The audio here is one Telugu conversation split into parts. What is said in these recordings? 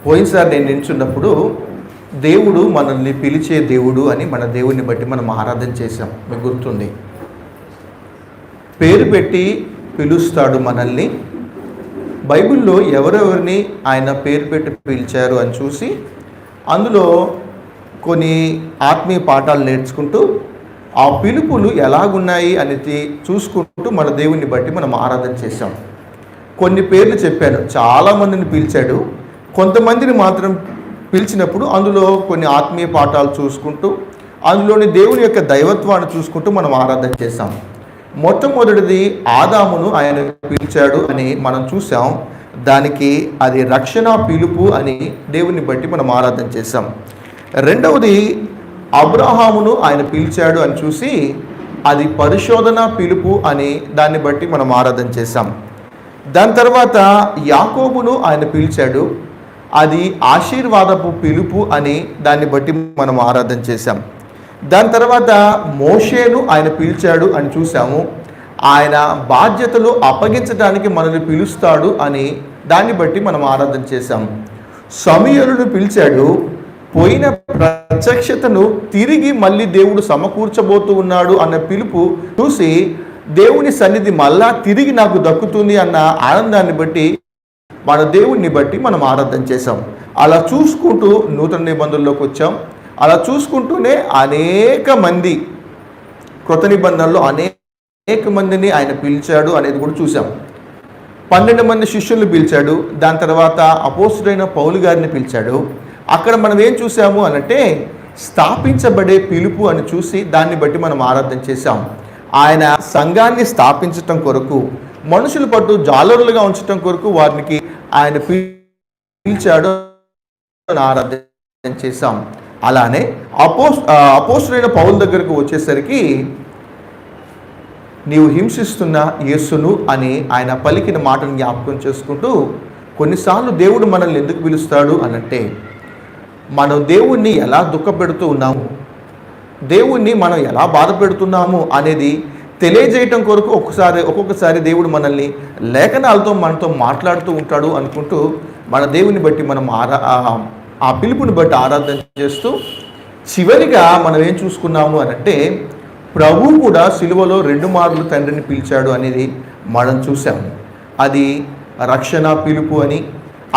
పోయినసారి నేను నిల్చున్నప్పుడు దేవుడు మనల్ని పిలిచే దేవుడు అని మన దేవుడిని బట్టి మనం ఆరాధన చేశాం. మీకు గుర్తుంది, పేరు పెట్టి పిలుస్తాడు మనల్ని. బైబిల్లో ఎవరెవరిని ఆయన పేరు పెట్టి పిలిచారు అని చూసి అందులో కొన్ని ఆత్మీయ పాఠాలు నేర్చుకుంటూ ఆ పిలుపులు ఎలాగున్నాయి అనేది చూసుకుంటూ మన దేవుడిని బట్టి మనం ఆరాధన చేశాం. కొన్ని పేర్లు చెప్పాను, చాలామందిని పిలిచాడు. కొంతమందిని మాత్రం పిలిచినప్పుడు అందులో కొన్ని ఆత్మీయ పాఠాలు చూసుకుంటూ అందులోని దేవుని యొక్క దైవత్వాన్ని చూసుకుంటూ మనం ఆరాధన చేశాం. మొట్టమొదటిది ఆదామును ఆయన పిలిచాడు అని మనం చూసాం. దానికి అది రక్షణ పిలుపు అని దేవుని బట్టి మనం ఆరాధన చేశాం. రెండవది అబ్రహామును ఆయన పిలిచాడు అని చూసి అది పరిశోధన పిలుపు అని దాన్ని బట్టి మనం ఆరాధన చేశాం. దాని తర్వాత యాకోబును ఆయన పిలిచాడు, అది ఆశీర్వాదపు పిలుపు అని దాన్ని బట్టి మనం ఆరాధన చేశాం. దాని తర్వాత మోషేను ఆయన పిలిచాడు అని చూసాము, ఆయన బాధ్యతలు అప్పగించడానికి మనల్ని పిలుస్తాడు అని దాన్ని బట్టి మనం ఆరాధన చేశాం. సమూయేలును పిలిచాడు, పోయిన ప్రత్యక్షతను తిరిగి మళ్ళీ దేవుడు సమకూర్చబోతూ ఉన్నాడు అన్న పిలుపు చూసి దేవుని సన్నిధి మళ్ళా తిరిగి నాకు దక్కుతుంది అన్న ఆనందాన్ని బట్టి మన దేవుణ్ణి బట్టి మనం ఆరాధన చేశాం. అలా చూసుకుంటూ నూతన నిబంధనలోకి వచ్చాం. అలా చూసుకుంటూనే అనేక మంది కృత నిబంధనలో అనేక మందిని ఆయన పిలిచాడు అనేది కూడా చూసాం. 12 మంది శిష్యుల్ని పిలిచాడు. దాని తర్వాత అపోస్తుడైన పౌలు గారిని పిలిచాడు. అక్కడ మనం ఏం చూసాము అనంటే స్థాపించబడే పిలుపు అని చూసి దాన్ని బట్టి మనం ఆరాధన చేశాం. ఆయన సంఘాన్ని స్థాపించటం కొరకు, మనుషుల పట్టు జాలరులుగా ఉంచటం కొరకు వారికి ఆయన పిలిచాడు ఆరాధన చేశాం. అలానే అపోస్తుడైన పౌలు దగ్గరకు వచ్చేసరికి నీవు హింసిస్తున్న యేసును అని ఆయన పలికిన మాటను జ్ఞాపకం చేసుకుంటూ, కొన్నిసార్లు దేవుడు మనల్ని ఎందుకు పిలుస్తాడు అనంటే మనం దేవుణ్ణి ఎలా దుఃఖపెడుతూ ఉన్నాము, దేవుణ్ణి మనం ఎలా బాధ పెడుతున్నాము అనేది తెలియజేయటం కొరకు ఒక్కొక్కసారి దేవుడు మనల్ని లేఖనాలతో మనతో మాట్లాడుతూ ఉంటాడు అనుకుంటూ మన దేవుని బట్టి మనం ఆ పిలుపుని బట్టి ఆరాధన చేస్తూ చివరిగా మనం ఏం చూసుకున్నాము అనంటే ప్రభువు కూడా సిలువలో 2 మార్లు తండ్రిని పిలిచాడు అనేది మనం చూసాము. అది రక్షణ పిలుపు అని,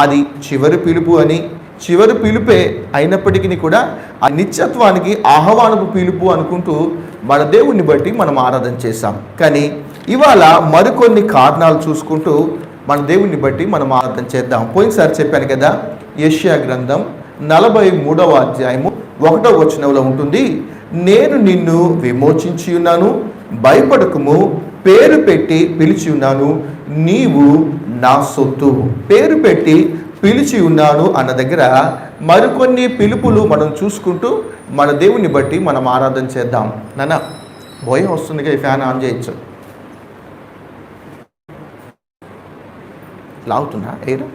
అది చివరి పిలుపు అని, చివరి పిలుపే అయినప్పటికీ కూడా ఆ నిత్యత్వానికి ఆహ్వానపు పిలుపు అనుకుంటూ మన దేవుణ్ణి బట్టి మనం ఆరాధన చేశాం. కానీ ఇవాళ మరికొన్ని కారణాలు చూసుకుంటూ మన దేవుణ్ణి బట్టి మనం ఆరాధన చేద్దాం. పోయినసారి చెప్పాను కదా, యెషయా గ్రంథం 43వ అధ్యాయము 1వ వచనంలో ఉంటుంది, నేను నిన్ను విమోచించి ఉన్నాను, భయపడకుము, పేరు పెట్టి పిలిచి ఉన్నాను, నీవు నా సొత్తు. పేరు పెట్టి పిలిచి ఉన్నాను అన్న దగ్గర మరికొన్ని పిలుపులు మనం చూసుకుంటూ మన దేవుని బట్టి మనం ఆరాధన చేద్దాం. నాన్న భయం వస్తుందిగా, ఈ ఫ్యాన్ ఆన్ చేయొచ్చు. లాగుతున్నా ఏరా,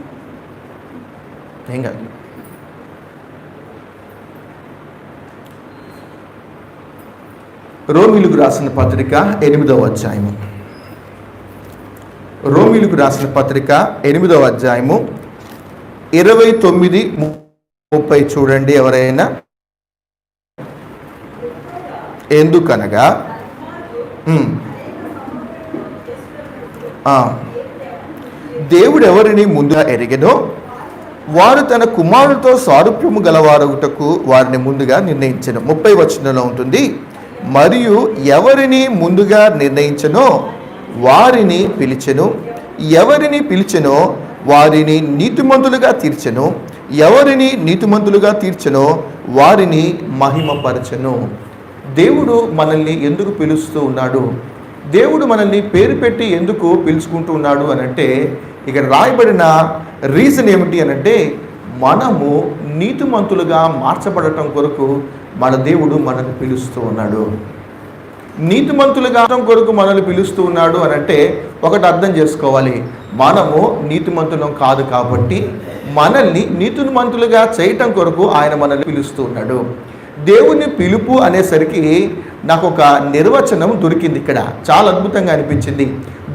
ఏం కాదు. రోమీయులకు రాసిన పత్రిక 8వ అధ్యాయము, రోమీయులకు రాసిన పత్రిక 8వ అధ్యాయము 29-30 చూడండి ఎవరైనా. ఎందుకనగా దేవుడు ఎవరిని ముందుగా ఎరిగెనో వారు తన కుమారుడితో సారూప్యము గలవారగుటకు వారిని ముందుగా నిర్ణయించెను. 30వ వచనంలో ఉంటుంది, మరియు ఎవరిని ముందుగా నిర్ణయించెనో వారిని పిలిచెను, ఎవరిని పిలిచెనో వారిని నీతిమంతులుగా తీర్చెను, ఎవరిని నీతిమంతులుగా తీర్చెనో వారిని మహిమపరచెను. దేవుడు మనల్ని ఎందుకు పిలుస్తూ ఉన్నాడు, దేవుడు మనల్ని పేరు పెట్టి ఎందుకు పిలుచుకుంటూ ఉన్నాడు అనంటే ఇక్కడ రాయబడిన రీజన్ ఏమిటి అనంటే మనము నీతిమంతులుగా మార్చబడటం కొరకు మన దేవుడు మనల్ని పిలుస్తూ ఉన్నాడు. నీతిమంతులుగా కొరకు మనల్ని పిలుస్తూ ఉన్నాడు అనంటే ఒకటి అర్థం చేసుకోవాలి, మనము నీతిమంతులం కాదు కాబట్టి మనల్ని నీతిమంతులుగా చేయటం కొరకు ఆయన మనల్ని పిలుస్తూ ఉన్నాడు. దేవుని పిలుపు అనేసరికి నాకు ఒక నిర్వచనం దొరికింది ఇక్కడ, చాలా అద్భుతంగా అనిపించింది.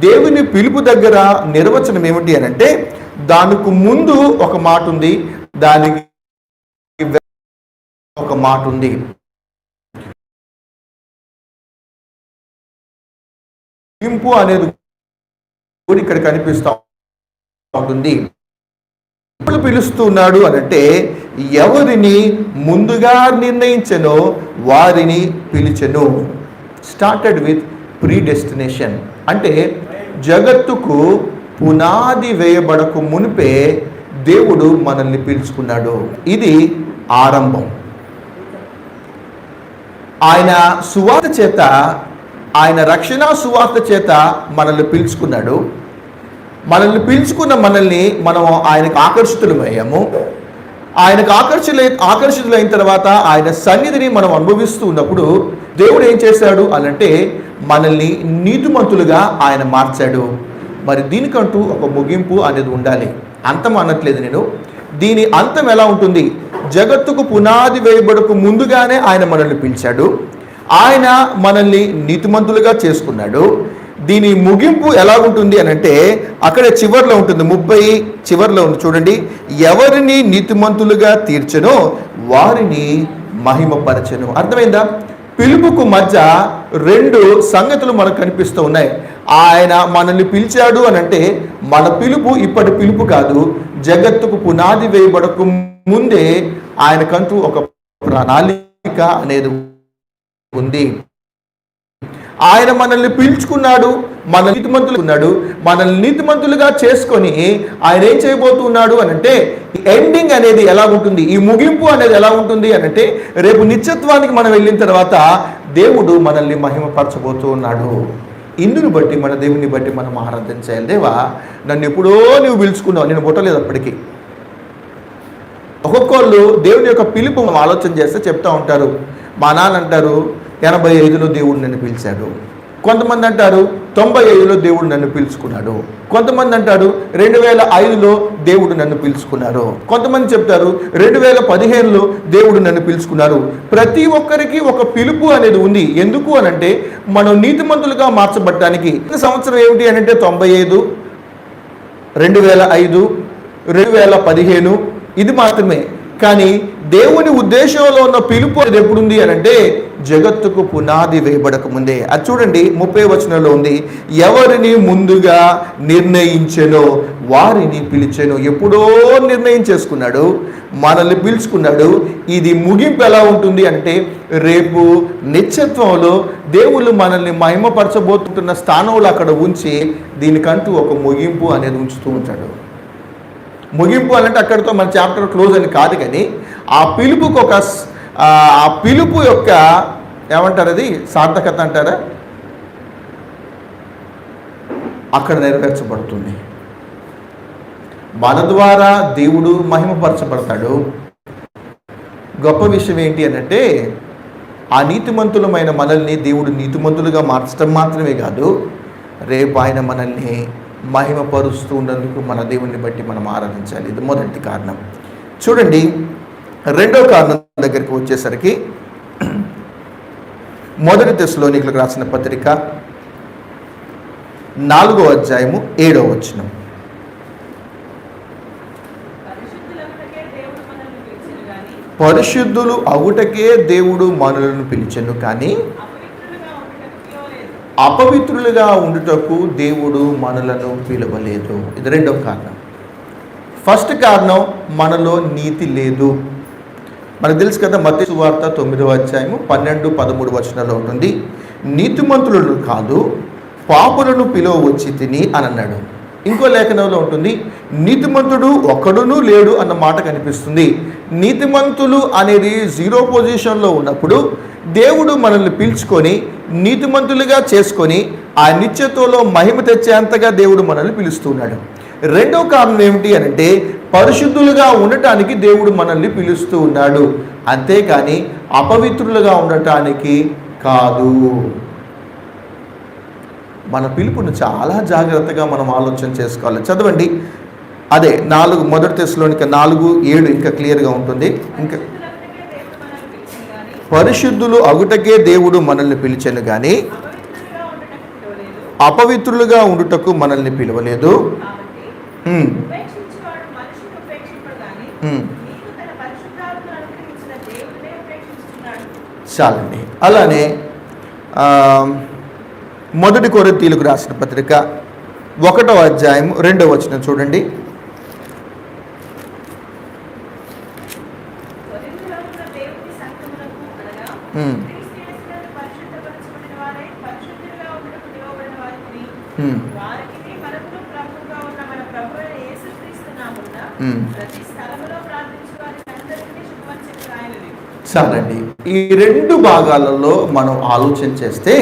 దేవుని పిలుపు దగ్గర నిర్వచనం ఏమిటి అనంటే దానికి ముందు ఒక మాట ఉంది, దానికి ఒక మాట ఉంది. ముగింపు అనేది కూడా ఇక్కడ కనిపిస్తూ ఉంటుంది. ఎప్పుడు పిలుస్తున్నాడు అనంటే ఎవరిని ముందుగా నిర్ణయించెనో వారిని పిలిచెను. స్టార్టెడ్ విత్ ప్రీ డెస్టినేషన్, అంటే జగత్తుకు పునాది వేయబడకు మునిపే దేవుడు మనల్ని పిలుచుకున్నాడు. ఇది ఆరంభం. ఆయన సువార్త చేత, ఆయన రక్షణ సువార్త చేత మనల్ని పిలుచుకున్నాడు. మనల్ని పిలుచుకున్న మనం ఆయనకు ఆకర్షితులమయ్యాము. ఆయనకు ఆకర్షితులైన తర్వాత ఆయన సన్నిధిని మనం అనుభవిస్తూ ఉన్నప్పుడు దేవుడు ఏం చేశాడు అనంటే మనల్ని నీతిమంతులుగా ఆయన మార్చాడు. మరి దీనికంటూ ఒక ముగింపు అనేది ఉండాలి. అంతం అనట్లేదు నేను. దీని అంతం ఎలా ఉంటుంది? జగత్తుకు పునాది వేయబడకు ముందుగానే ఆయన మనల్ని పిలిచాడు. ఆయన మనల్ని నీతిమంతులుగా చేసుకున్నాడు. దీని ముగింపు ఎలా ఉంటుంది అనంటే అక్కడ చివరిలో ఉంటుంది, 30 చివరిలో ఉంది చూడండి. ఎవరిని నీతిమంతులుగా తీర్చెనో వారిని మహిమపరచెను. అర్థమైందా? పిలుపుకు మధ్య 2 సంగతులు మనకు కనిపిస్తూ ఉన్నాయి. ఆయన మనల్ని పిలిచాడు అనంటే మన పిలుపు ఇప్పటి పిలుపు కాదు. జగత్తుకు పునాది వేయబడకు ముందే ఆయనకంటూ ఒక ప్రణాళిక అనేది ఉంది. ఆయన మనల్ని పిలుచుకున్నాడు, మన మనల్ని నీతిమంతులుగా చేసుకొని ఆయన ఏం చేయబోతున్నాడు అనంటే ఎండింగ్ అనేది ఎలా ఉంటుంది, ఈ ముగింపు అనేది ఎలా ఉంటుంది అనంటే రేపు నిత్యత్వానికి మనం వెళ్ళిన తర్వాత దేవుడు మనల్ని మహిమపరచబోతూ ఉన్నాడు. ఇందుని బట్టి మన దేవుని బట్టి మనం ఆరాధన చేయాలి. దేవా, నన్ను ఎప్పుడో నువ్వు పిలుచుకున్నావు, నేను పుట్టలేదు అప్పటికి. ఒక్కొక్కళ్ళు దేవుని యొక్క పిలుపు ఆలోచన చేస్తే చెప్తా ఉంటారు. మా నాన్న అంటారు 85లో దేవుడు నన్ను పిలిచాడు. కొంతమంది అంటారు 95లో దేవుడు నన్ను పిలుచుకున్నాడు. కొంతమంది అంటారు 2005లో దేవుడు నన్ను పిలుచుకున్నారు. కొంతమంది చెప్తారు 2015లో దేవుడు నన్ను పిలుచుకున్నారు. ప్రతి ఒక్కరికి ఒక పిలుపు అనేది ఉంది. ఎందుకు అనంటే మనం నీతిమంతులుగా మార్చబడటానికి. సంవత్సరం ఏమిటి అనంటే 95, 2005, 2015 ఇది మాత్రమే. కానీ దేవుని ఉద్దేశంలో ఉన్న పిలుపు అది ఎప్పుడుంది అనంటే జగత్తుకు పునాది వేయబడక ముందే. అది చూడండి 30వ వచనంలో ఉంది, ఎవరిని ముందుగా నిర్ణయించెనో వారిని పిలిచెను. ఎప్పుడో నిర్ణయం చేసుకున్నాడు, మనల్ని పిలుచుకున్నాడు. ఇది ముగింపు ఎలా ఉంటుంది అంటే రేపు నిత్యత్వంలో దేవుళ్ళు మనల్ని మహిమపరచబోతున్న స్థానంలో అక్కడ ఉంచి దీనికంటూ ఒక ముగింపు అనేది ఉంచుతూ ఉంటాడు. ముగింపు అంటే అక్కడితో మన చాప్టర్ క్లోజ్ అని కాదు, కానీ ఆ పిలుపుకి ఆ పిలుపు యొక్క ఏమంటారు, అది సార్థకత అంటారా, అక్కడ నెరవేర్చబడుతుంది. మన ద్వారా దేవుడు మహిమపరచబడతాడు. గొప్ప విషయం ఏంటి అనంటే ఆ నీతిమంతులమైన మనల్ని దేవుడు నీతిమంతులుగా మార్చడం మాత్రమే కాదు, రేపు ఆయన మనల్ని మహిమపరుస్తూ ఉన్నందుకు మన దేవుని బట్టి మనం ఆరాధించాలి. ఇది మొదటి కారణం. చూడండి, రెండో కారణం దగ్గరికి వచ్చేసరికి మొదటి తెస్సలోనికీయులకు రాసిన పత్రిక 4వ అధ్యాయము 7వ వచనం. పరిశుద్ధులు అవుటకే దేవుడు మనలను పిలిచెను, కానీ అపవిత్రులుగా ఉండుటకు దేవుడు మనలను పిలవలేదు. ఇది రెండవ కారణం. ఫస్ట్ కారణం, మనలో నీతి లేదు. మనకు తెలుసు కదా, మత్తయి సువార్త 9వ అధ్యాయము 12, 13 వచనాల్లో ఉంటుంది, నీతిమంతులను కాదు పాపులను పిలువ వచ్చి తిని అని అన్నాడు. ఇంకో లేఖనంలో ఉంటుంది, నీతిమంతుడు ఒక్కడునూ లేడు అన్న మాట కనిపిస్తుంది. నీతిమంతులు అనేది 0 పొజిషన్లో ఉన్నప్పుడు దేవుడు మనల్ని పిలుచుకొని నీతిమంతులుగా చేసుకొని ఆ నిత్యత్వంలో మహిమ తెచ్చేంతగా దేవుడు మనల్ని పిలుస్తున్నాడు. రెండో కారణం ఏమిటి అనంటే పరిశుద్ధులుగా ఉండటానికి దేవుడు మనల్ని పిలుస్తూ ఉన్నాడు, అంతేకాని అపవిత్రులుగా ఉండటానికి కాదు. మన పిలుపును చాలా జాగ్రత్తగా మనం ఆలోచన చేసుకోవాలి. చదవండి, అదే 4 మొదటి తెస్సలోనిక 4:7 ఇంకా క్లియర్గా ఉంటుంది. ఇంకా పరిశుద్ధులు అగుటకే దేవుడు మనల్ని పిలిచెను, కానీ అపవిత్రులుగా ఉండుటకు మనల్ని పిలవలేదు. చాలండి. అలానే మొదటి కొరింథీయులకు రాసిన పత్రిక 1వ అధ్యాయం 2వ వచనం చూడండి. చాలండి. ఈ 2 భాగాలలో మనం ఆలోచన చేస్తే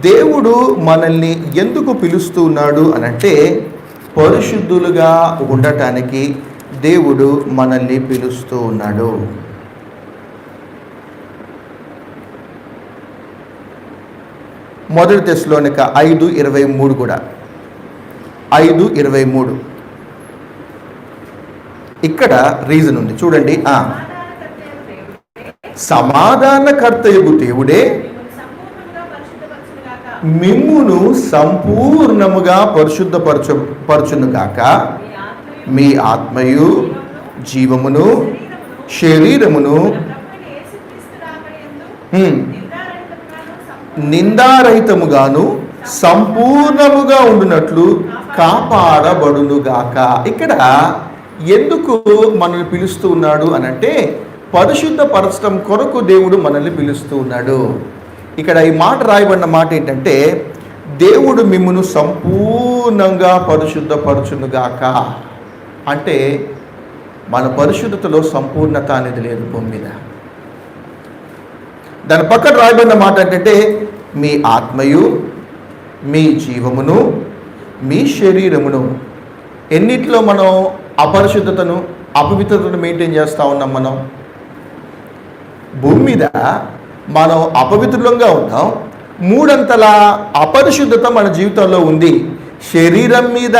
దేవుడు మనల్ని ఎందుకు పిలుస్తూ ఉన్నాడు అనంటే పరిశుద్ధులుగా ఉండటానికి దేవుడు మనల్ని పిలుస్తూ ఉన్నాడు. మొదటి తెస్సలోనిక 5:23 కూడా 5:23 ఇక్కడ రీజన్ ఉంది చూడండి. సమాధానకర్తయగు దేవుడే మిమ్మును సంపూర్ణముగా పరిశుద్ధపరచునుగాక, మీ ఆత్మయు జీవమును శరీరమును నిందారహితముగాను సంపూర్ణముగా ఉండునట్లు కాపాడబడునుగాక. ఇక్కడ ఎందుకు మనల్ని పిలుస్తూ ఉన్నాడు అనంటే పరిశుద్ధపరచడం కొరకు దేవుడు మనల్ని పిలుస్తూ ఉన్నాడు. ఇక్కడ ఈ మాట రాయబడిన మాట ఏంటంటే దేవుడు మిమ్మును సంపూర్ణంగా పరిశుద్ధపరచునుగాక. అంటే మన పరిశుద్ధతలో సంపూర్ణత అనేది లేదు భూమి మీద. దాని పక్కన రాయబడిన మాట ఏంటంటే మీ ఆత్మయు మీ జీవమును మీ శరీరమును. ఎన్నిట్లో మనం అపరిశుద్ధతను అపవిత్రతను మెయింటైన్ చేస్తూ ఉన్నాం. మనం భూమి మీద మనం అపవిత్రులంగా ఉన్నాం. 3 అంతల అపరిశుద్ధత మన జీవితంలో ఉంది. శరీరం మీద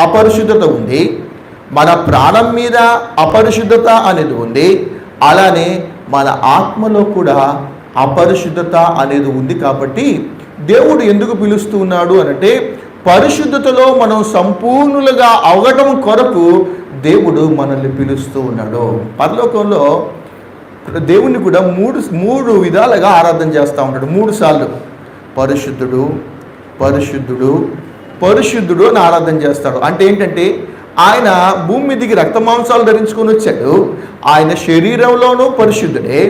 అపరిశుద్ధత ఉంది, మన ప్రాణం మీద అపరిశుద్ధత అనేది ఉంది, అలానే మన ఆత్మలో కూడా అపరిశుద్ధత అనేది ఉంది. కాబట్టి దేవుడు ఎందుకు పిలుస్తూ ఉన్నాడు అనంటే పరిశుద్ధతలో మనం సంపూర్ణులుగా అవగటం కొరకు దేవుడు మనల్ని పిలుస్తూ ఉన్నాడు. పరలోకంలో దేవుణ్ణి కూడా మూడు విధాలుగా ఆరాధన చేస్తూ ఉంటాడు. 3 సార్లు పరిశుద్ధుడు పరిశుద్ధుడు పరిశుద్ధుడు అని ఆరాధన చేస్తాడు. అంటే ఏంటంటే ఆయన భూమి మీదకి రక్త మాంసాలు ధరించుకొని వచ్చాడు. ఆయన శరీరంలోనూ పరిశుద్ధుడే,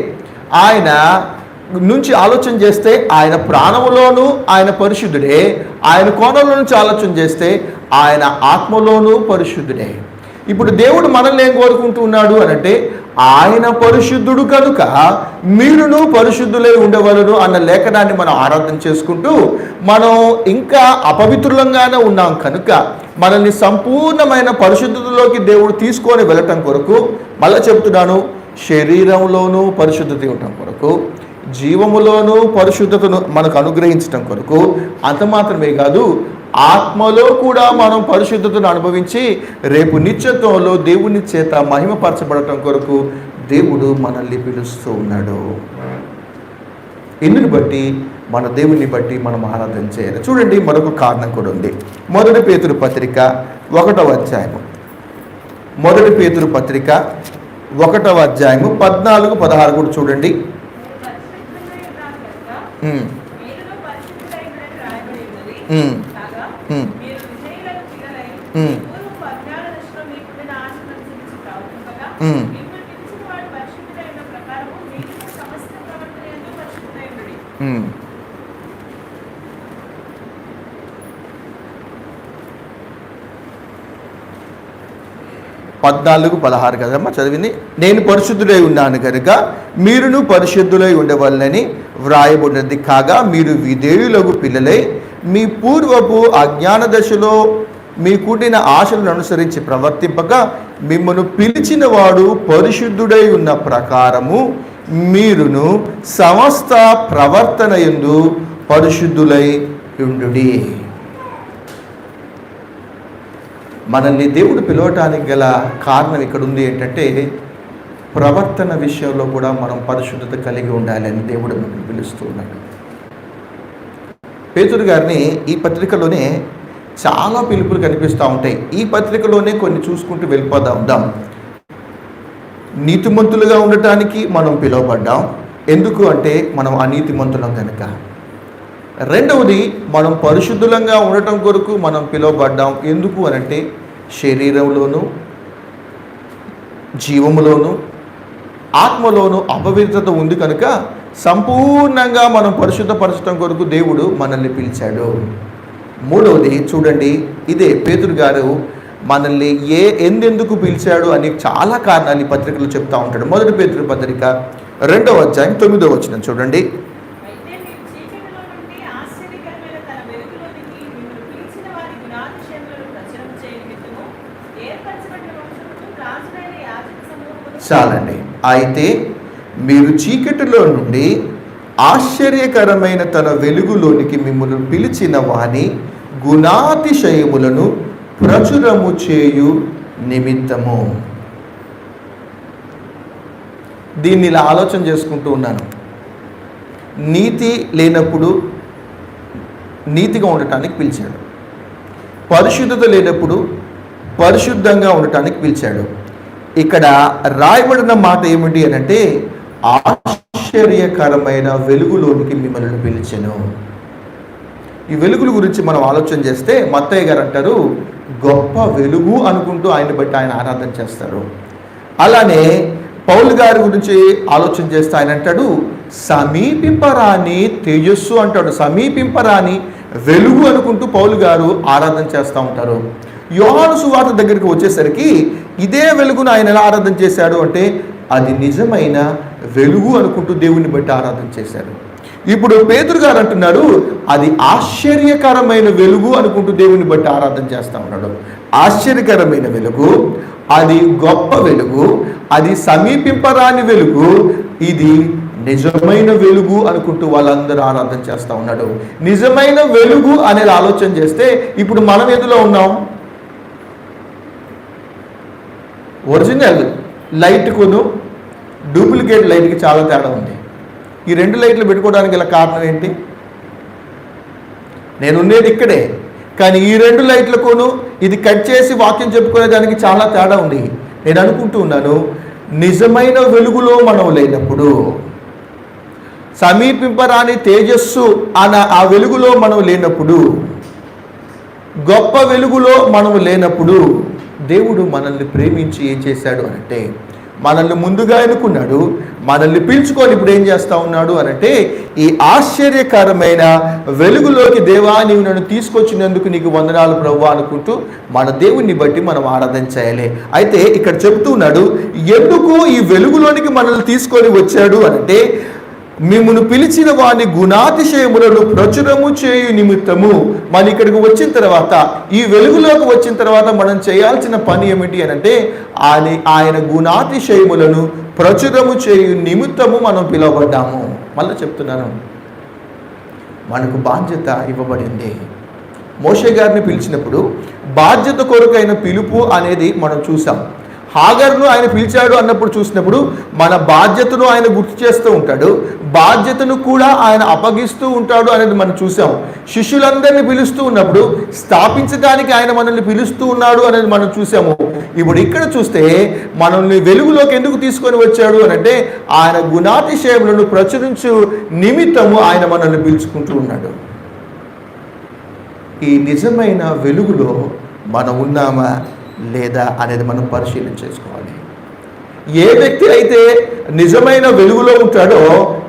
ఆయన నుంచి ఆలోచన చేస్తే ఆయన ప్రాణంలోనూ ఆయన పరిశుద్ధుడే, ఆయన కోణంలో నుంచి ఆలోచన చేస్తే ఆయన ఆత్మలోనూ పరిశుద్ధుడే. ఇప్పుడు దేవుడు మనల్ని ఏం కోరుకుంటూ ఉన్నాడు అనంటే ఆయన పరిశుద్ధుడు కనుక మీరును పరిశుద్ధులై ఉండవలను అన్న లేఖనాన్ని మనం ఆరాధన చేసుకుంటూ మనం ఇంకా అపవిత్రులంగానే ఉన్నాం కనుక మనల్ని సంపూర్ణమైన పరిశుద్ధతలోకి దేవుడు తీసుకొని వెళ్ళటం కొరకు, మళ్ళీ చెప్తున్నాను, శరీరంలోనూ పరిశుద్ధత ఇవ్వటం కొరకు, జీవములోనూ పరిశుద్ధతను మనకు అనుగ్రహించటం కొరకు, అంత మాత్రమే కాదు ఆత్మలో కూడా మనం పరిశుద్ధతను అనుభవించి రేపు నిత్యత్వంలో దేవుని చేత మహిమపరచబడటం కొరకు దేవుడు మనల్ని పిలుస్తూ ఉన్నాడు. ఇందుని బట్టి మన దేవుని బట్టి మనం ఆరాధన చేయాలి. చూడండి, మరొక కారణం కూడా ఉంది. మొదటి పేతురు పత్రిక 1వ అధ్యాయము 1వ అధ్యాయము 14-16 కూడా చూడండి. పద్నాలుగు 16 కదమ్మా చదివింది. నేను పరిశుద్ధులై ఉన్నాను కనుక మీరును పరిశుద్ధులై ఉండవలనని వ్రాయబడినది. కాగా మీరు విధేయులకు పిల్లలై మీ పూర్వపు అజ్ఞాన దశలో మీ కూడిన ఆశలను అనుసరించి ప్రవర్తింపక మిమ్మను పిలిచిన వాడు పరిశుద్ధుడై ఉన్న ప్రకారము మీరును సమస్త ప్రవర్తన యందు పరిశుద్ధులై ఉండుడి. మనల్ని దేవుడు పిలవటానికి గల కారణం ఇక్కడ ఉంది ఏంటంటే ప్రవర్తన విషయంలో కూడా మనం పరిశుద్ధత కలిగి ఉండాలి అని దేవుడు మనల్ని పిలుస్తూ ఉన్నాడు. పేతురు గారిని ఈ పత్రికలోనే చాలా పిలుపులు కనిపిస్తూ ఉంటాయి. ఈ పత్రికలోనే కొన్ని చూసుకుంటూ వెళ్ళిపోదాం. నీతిమంతులుగా ఉండటానికి మనం పిలువబడ్డాం, ఎందుకు అంటే మనం అనీతిమంతులం కనుక. రెండవది, మనం పరిశుద్ధులంగా ఉండటం కొరకు మనం పిలువబడ్డాం. ఎందుకు అనంటే శరీరంలోనూ జీవములోను ఆత్మలోను అపవిత్రత ఉంది కనుక సంపూర్ణంగా మనం పరిశుద్ధపరచడం కొరకు దేవుడు మనల్ని పిలిచాడు. మూడవది చూడండి, ఇదే పేతురు గారు మనల్ని ఎందుకు పిలిచాడు అని చాలా కారణాలు ఈ పత్రికలు చెప్తా ఉంటాడు. మొదటి పేతురు పత్రిక 2వ అధ్యాయం 9వ వచనం చూడండి. చాలండి. అయితే మీరు చీకటిలో నుండి ఆశ్చర్యకరమైన తన వెలుగులోనికి మిమ్మల్ని పిలిచిన వాని గుణాతిశయములను ప్రచురము చేయు నిమిత్తము. దీన్ని ఇలా ఆలోచన చేసుకుంటూ ఉన్నాను. నీతి లేనప్పుడు నీతిగా ఉండటానికి పిలిచాడు, పరిశుద్ధత లేనప్పుడు పరిశుద్ధంగా ఉండటానికి పిలిచాడు. ఇక్కడ రాయబడిన మాట ఏమిటి అని అంటే ఆశ్చర్యకరమైన వెలుగులోనికి మిమ్మల్ని పిలిచెను. ఈ వెలుగుల గురించి మనం ఆలోచన చేస్తే మత్తయ్య గారు అంటారు, గొప్ప వెలుగు అనుకుంటూ ఆయన బట్టి ఆయన ఆరాధన చేస్తారు. అలానే పౌలు గారి గురించి ఆలోచన చేస్తే ఆయన అంటాడు, సమీపింపరాని తేజస్సు అంటాడు. సమీపింపరాని వెలుగు అనుకుంటూ పౌలు గారు ఆరాధన చేస్తూ ఉంటారు. యోహాను సువార్త దగ్గరికి వచ్చేసరికి ఇదే వెలుగును ఆయన ఎలా ఆరాధన చేశాడు అంటే అది నిజమైన వెలుగు అనుకుంటూ దేవుని బట్టి ఆరాధన చేశారు. ఇప్పుడు పేతురు గారు అంటున్నారు, అది ఆశ్చర్యకరమైన వెలుగు అనుకుంటూ దేవుని బట్టి ఆరాధన చేస్తూ ఉన్నాడు. ఆశ్చర్యకరమైన వెలుగు, అది గొప్ప వెలుగు, అది సమీపింపరాని వెలుగు, ఇది నిజమైన వెలుగు అనుకుంటూ వాళ్ళందరూ ఆరాధన చేస్తూ ఉన్నాడు. నిజమైన వెలుగు అనేది ఆలోచన చేస్తే ఇప్పుడు మనం ఎందులో ఉన్నాం? ఒరిజినల్ లైట్కును డూప్లికేట్ లైట్కి చాలా తేడా ఉంది. ఈ 2 లైట్లు పెట్టుకోవడానికి గల కారణం ఏంటి? నేను ఉండేది ఇక్కడే, కానీ ఈ 2 లైట్లకును ఇది కట్ చేసి వాక్యం చెప్పుకునే దానికి చాలా తేడా ఉంది. నేను అనుకుంటూ ఉన్నాను, నిజమైన వెలుగులో మనం లేనప్పుడు, సమీపింపరాని తేజస్సు అన్న ఆ వెలుగులో మనం లేనప్పుడు, గొప్ప వెలుగులో మనం లేనప్పుడు దేవుడు మనల్ని ప్రేమించి ఏం చేశాడు అనంటే మనల్ని ముందుగా ఎన్నుకున్నాడు, మనల్ని పిలుచుకొని ఇప్పుడు ఏం చేస్తూ ఉన్నాడు అనంటే ఈ ఆశ్చర్యకరమైన వెలుగులోకి దేవా నీవు నన్ను తీసుకొచ్చినందుకు నీకు వందనాలు ప్రభువా అనుకుంటూ మన దేవుణ్ణి బట్టి మనం ఆరాధన చేయాలి. అయితే ఇక్కడ చెప్తూ ఉన్నాడు, ఎందుకు ఈ వెలుగులోనికి మనల్ని తీసుకొని వచ్చాడు అనంటే మిమ్మును పిలిచిన వాని గుణాతిశయములను ప్రచురము చేయు నిమిత్తము. మన ఇక్కడికి వచ్చిన తర్వాత, ఈ వెలుగులోకి వచ్చిన తర్వాత మనం చేయాల్సిన పని ఏమిటి అనంటే ఆయన గుణాతిశయములను ప్రచురము చేయు నిమిత్తము మనం పిలువబడ్డాము. మళ్ళీ చెప్తున్నాను, మనకు బాధ్యత ఇవ్వబడింది. మోషే గారిని పిలిచినప్పుడు బాధ్యత కొరకైన పిలుపు అనేది మనం చూసాం. హాగర్ను ఆయన పిలిచాడు అన్నప్పుడు చూసినప్పుడు మన బాధ్యతను ఆయన గుర్తు చేస్తూ ఉంటాడు, బాధ్యతను కూడా ఆయన అప్పగిస్తూ ఉంటాడు అనేది మనం చూసాం. శిష్యులందరినీ పిలుస్తూ ఉన్నప్పుడు స్థాపించడానికి ఆయన మనల్ని పిలుస్తూ ఉన్నాడు అనేది మనం చూసాము. ఇప్పుడు ఇక్కడ చూస్తే మనల్ని వెలుగులోకి ఎందుకు తీసుకొని వచ్చాడు అనంటే ఆయన గుణాతిశయములను ప్రచురించు నిమిత్తము ఆయన మనల్ని పిలుచుకుంటూ ఉన్నాడు. ఈ నిజమైన వెలుగులో మనం ఉన్నామా లేదా అనేది మనం పరిశీలన చేసుకోవాలి. ఏ వ్యక్తి అయితే నిజమైన వెలుగులో ఉంటాడో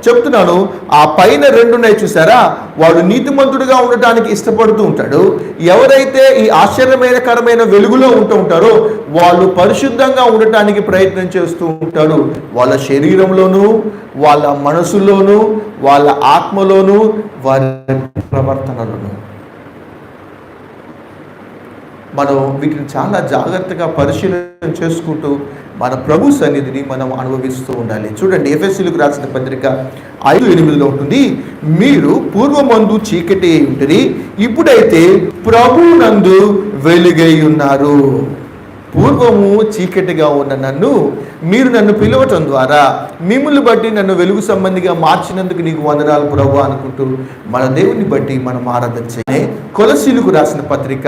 చెప్తున్నాను, ఆ పైన 2 ఉన్నాయి చూసారా, వాడు నీతిమంతుడిగా ఉండటానికి ఇష్టపడుతూ ఉంటాడు. ఎవరైతే ఈ ఆశ్చర్యకరమైన వెలుగులో ఉంటూ ఉంటారో వాళ్ళు పరిశుద్ధంగా ఉండటానికి ప్రయత్నం చేస్తూ ఉంటారు. వాళ్ళ శరీరంలోనూ, వాళ్ళ మనసులోనూ, వాళ్ళ ఆత్మలోనూ, వారి ప్రవర్తనలోనూ. మనం వీటిని చాలా జాగ్రత్తగా పరిశీలన చేసుకుంటూ మన ప్రభు సన్నిధిని మనం అనుభవిస్తూ ఉండాలి. చూడండి, ఎఫెసీయులకు రాసిన పత్రిక 5:8 ఉంటుంది, మీరు పూర్వమందు చీకటి ఉంటుంది, ఇప్పుడైతే ప్రభునందు వెలుగై ఉన్నారు. పూర్వము చీకటిగా ఉన్న మీరు నన్ను పిలవటం ద్వారా మిమ్మల్ని బట్టి నన్ను వెలుగు సంబంధిగా మార్చినందుకు నీకు వందనాలు ప్రభు అనుకుంటూ మన దేవుని బట్టి మనం ఆరాధన చేయాలి. కొలసీలకు రాసిన పత్రిక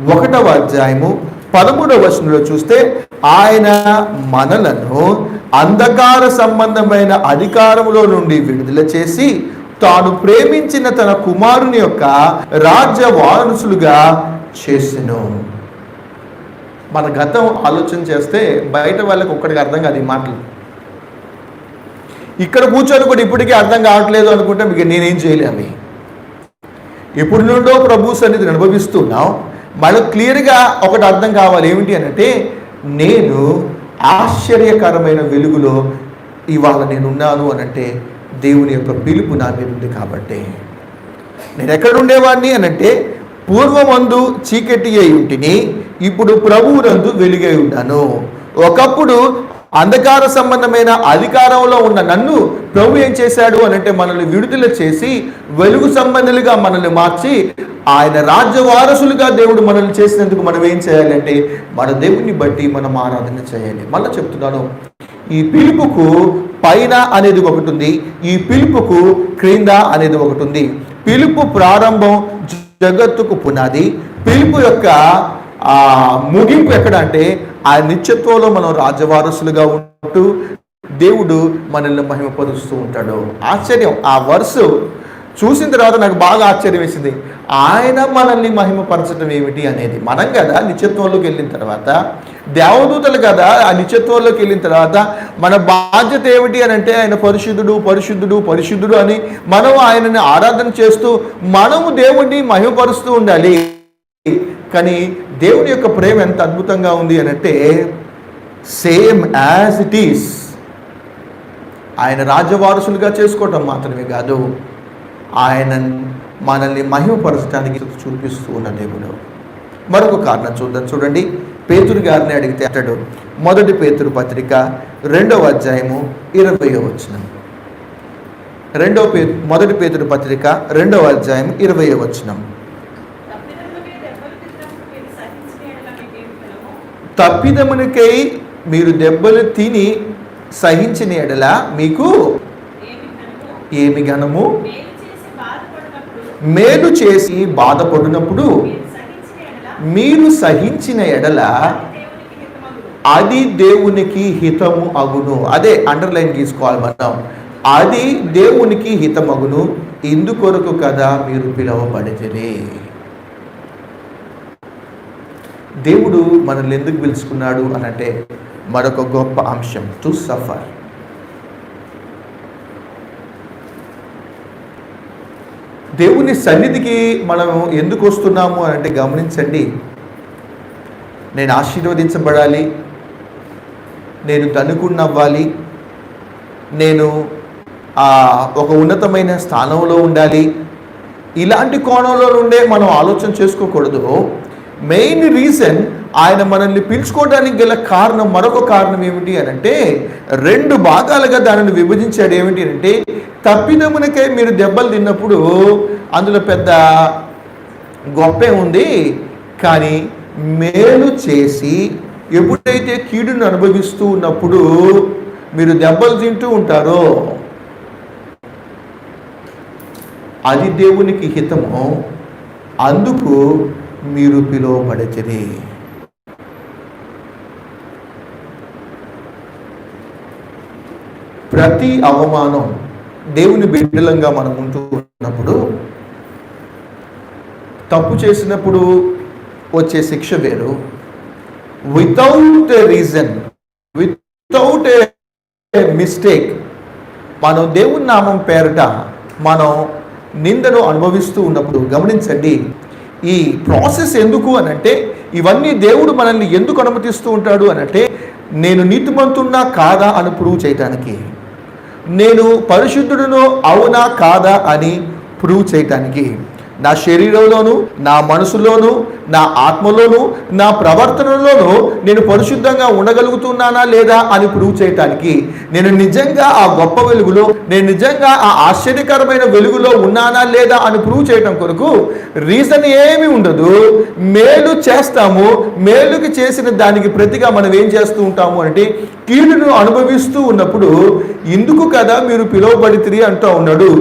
1వ అధ్యాయము 13వ వచనంలో చూస్తే ఆయన మనలను అంధకార సంబంధమైన అధికారంలో నుండి విడుదల చేసి తాను ప్రేమించిన తన కుమారుని యొక్క రాజ్య వారసులుగా చేసెను. మన గతం ఆలోచన చేస్తే బయట వాళ్ళకి ఒక్కడికి అర్థం కాదు ఈ మాటలు. ఇక్కడ కూర్చొని కూడా ఇప్పటికీ అర్థం కావట్లేదు అనుకుంటే మీకు నేనేం చేయలేము. ఎప్పుడు నుండో ప్రభు సన్నిధిని అనుభవిస్తున్నాం. మనకు క్లియర్గా ఒకటి అర్థం కావాలి, ఏమిటి అంటే నేను ఆశ్చర్యకరమైన వెలుగులో ఇవాళ నేనున్నాను అనంటే దేవుని యొక్క పిలుపు నా మీద ఉంది. కాబట్టి నేను ఎక్కడ ఉండేవాడిని అనంటే పూర్వమందు చీకటి అయి ఉంటిని, ఇప్పుడు ప్రభువునందు వెలుగై ఉన్నాను. ఒకప్పుడు అంధకార సంబంధమైన అధికారంలో ఉన్న నన్ను ప్రభు ఏం చేశాడు అనంటే మనల్ని విడుదల చేసి వెలుగు సంబంధులుగా మనల్ని మార్చి ఆయన రాజ్య వారసులుగా దేవుడు మనల్ని చేసినందుకు మనం ఏం చేయాలంటే మన దేవుని బట్టి మనం ఆరాధన చేయాలి. మళ్ళీ చెప్తున్నాను, ఈ పిలుపుకు పైన అనేది ఒకటి ఉంది, ఈ పిలుపుకు క్రింద అనేది ఒకటి ఉంది. పిలుపు ప్రారంభం జగత్తుకు పునాది, పిలుపు యొక్క ముగింపు ఎక్కడ అంటే ఆ నిత్యత్వంలో మనం రాజవారసులుగా ఉంటూ దేవుడు మనల్ని మహిమపరుస్తూ ఉంటాడు. ఆశ్చర్యం, ఆ వర్సు చూసిన తర్వాత నాకు బాగా ఆశ్చర్యం వేసింది. ఆయన మనల్ని మహిమపరచడం ఏమిటి అనేది. మనం కదా నిత్యత్వంలోకి వెళ్ళిన తర్వాత, దేవదూతలు కదా ఆ నిత్యత్వంలోకి వెళ్ళిన తర్వాత మన బాధ్యత ఏమిటి అని అంటే ఆయన పరిశుద్ధుడు పరిశుద్ధుడు పరిశుద్ధుడు అని మనం ఆయనని ఆరాధన చేస్తూ మనము దేవుడిని మహిమపరుస్తూ ఉండాలి. కానీ దేవుని యొక్క ప్రేమ ఎంత అద్భుతంగా ఉంది అని అంటే సేమ్ యాజ్ ఇట్ ఈస్ ఆయన రాజ్యవారసులుగా చేసుకోవటం మాత్రమే కాదు, ఆయన మనల్ని మహిమపరచడానికి చూపిస్తూ ఉన్న దేవుడు. మరొక కారణం చూద్దాం. చూడండి, పేతురు గారిని అడిగితే అంటాడు, 1 పేతురు పత్రిక 2వ అధ్యాయము 20వ వచనం. 1 పేతురు పత్రిక 2వ అధ్యాయం 20వ వచనం. తప్పిదమునికై మీరు దెబ్బలు తిని సహించిన ఎడల మీకు ఏమి ఘనము? మేలు చేసి బాధపడినప్పుడు మీరు సహించిన ఎడల అది దేవునికి హితము అగును. అదే అండర్లైన్ తీసుకోవాలి మనం. అది దేవునికి హితమగును, ఇందుకొరకు కదా మీరు పిలువబడితే. దేవుడు మనల్ని ఎందుకు పిలుచుకున్నాడు అనంటే మరొక గొప్ప అంశం, టు సఫర్. దేవుని సన్నిధికి మనం ఎందుకు వస్తున్నాము అంటే గమనించండి, నేను ఆశీర్వదించబడాలి, నేను ధనుకున్నవ్వాలి, నేను ఒక ఉన్నతమైన స్థానంలో ఉండాలి, ఇలాంటి కోణంలో నుండే మనం ఆలోచన చేసుకోకూడదు. మెయిన్ రీజన్ ఆయన మనల్ని పిలుచుకోవడానికి గల కారణం, మరొక కారణం ఏమిటి అని అంటే 2 భాగాలుగా దానిని విభజించాడు. ఏమిటి అంటే తప్పిదమునకై మీరు దెబ్బలు తిన్నప్పుడు అందులో పెద్ద గొప్పే ఉంది, కానీ మేలు చేసి ఎప్పుడైతే కీడును అనుభవిస్తూ ఉన్నప్పుడు మీరు దెబ్బలు తింటూ ఉంటారో అది దేవునికి హితము, అందుకు మీరు పిలువబడితిరి. ప్రతి అవమానం దేవుని బిడ్డలంగా మనం ఉంటూ ఉన్నప్పుడు, తప్పు చేసినప్పుడు వచ్చే శిక్ష వేరు. Without a reason, without a mistake మనం దేవుని నామం పేరట మనం నిందను అనుభవిస్తూ ఉన్నప్పుడు గమనించండి, ఈ ప్రాసెస్ ఎందుకు అనంటే ఇవన్నీ దేవుడు మనల్ని ఎందుకు అనుమతిస్తూ ఉంటాడు అనంటే నేను నీతిమంతున్నా కాదా అని ప్రూవ్ చేయటానికి, నేను పరిశుద్ధుడునో అవునా కాదా అని ప్రూవ్ చేయటానికి, నా శరీరంలోను నా మనసులోను నా ఆత్మలోను నా ప్రవర్తనలోను నేను పరిశుద్ధంగా ఉండగలుగుతున్నానా లేదా అని ప్రూవ్ చేయటానికి, నేను నిజంగా ఆ గొప్ప వెలుగులో, నేను నిజంగా ఆ ఆశ్చర్యకరమైన వెలుగులో ఉన్నానా లేదా అని ప్రూవ్ చేయటం కొరకు రీజన్ ఏమీ ఉండదు. మేలు చేస్తాము, మేలుకి చేసిన దానికి ప్రతిగా మనం ఏం చేస్తూ ఉంటాము అంటే కీడును అనుభవిస్తూ ఉన్నప్పుడు ఇందుకు కదా మీరు పిలువబడితిరి అంటూ ఉన్నాడు.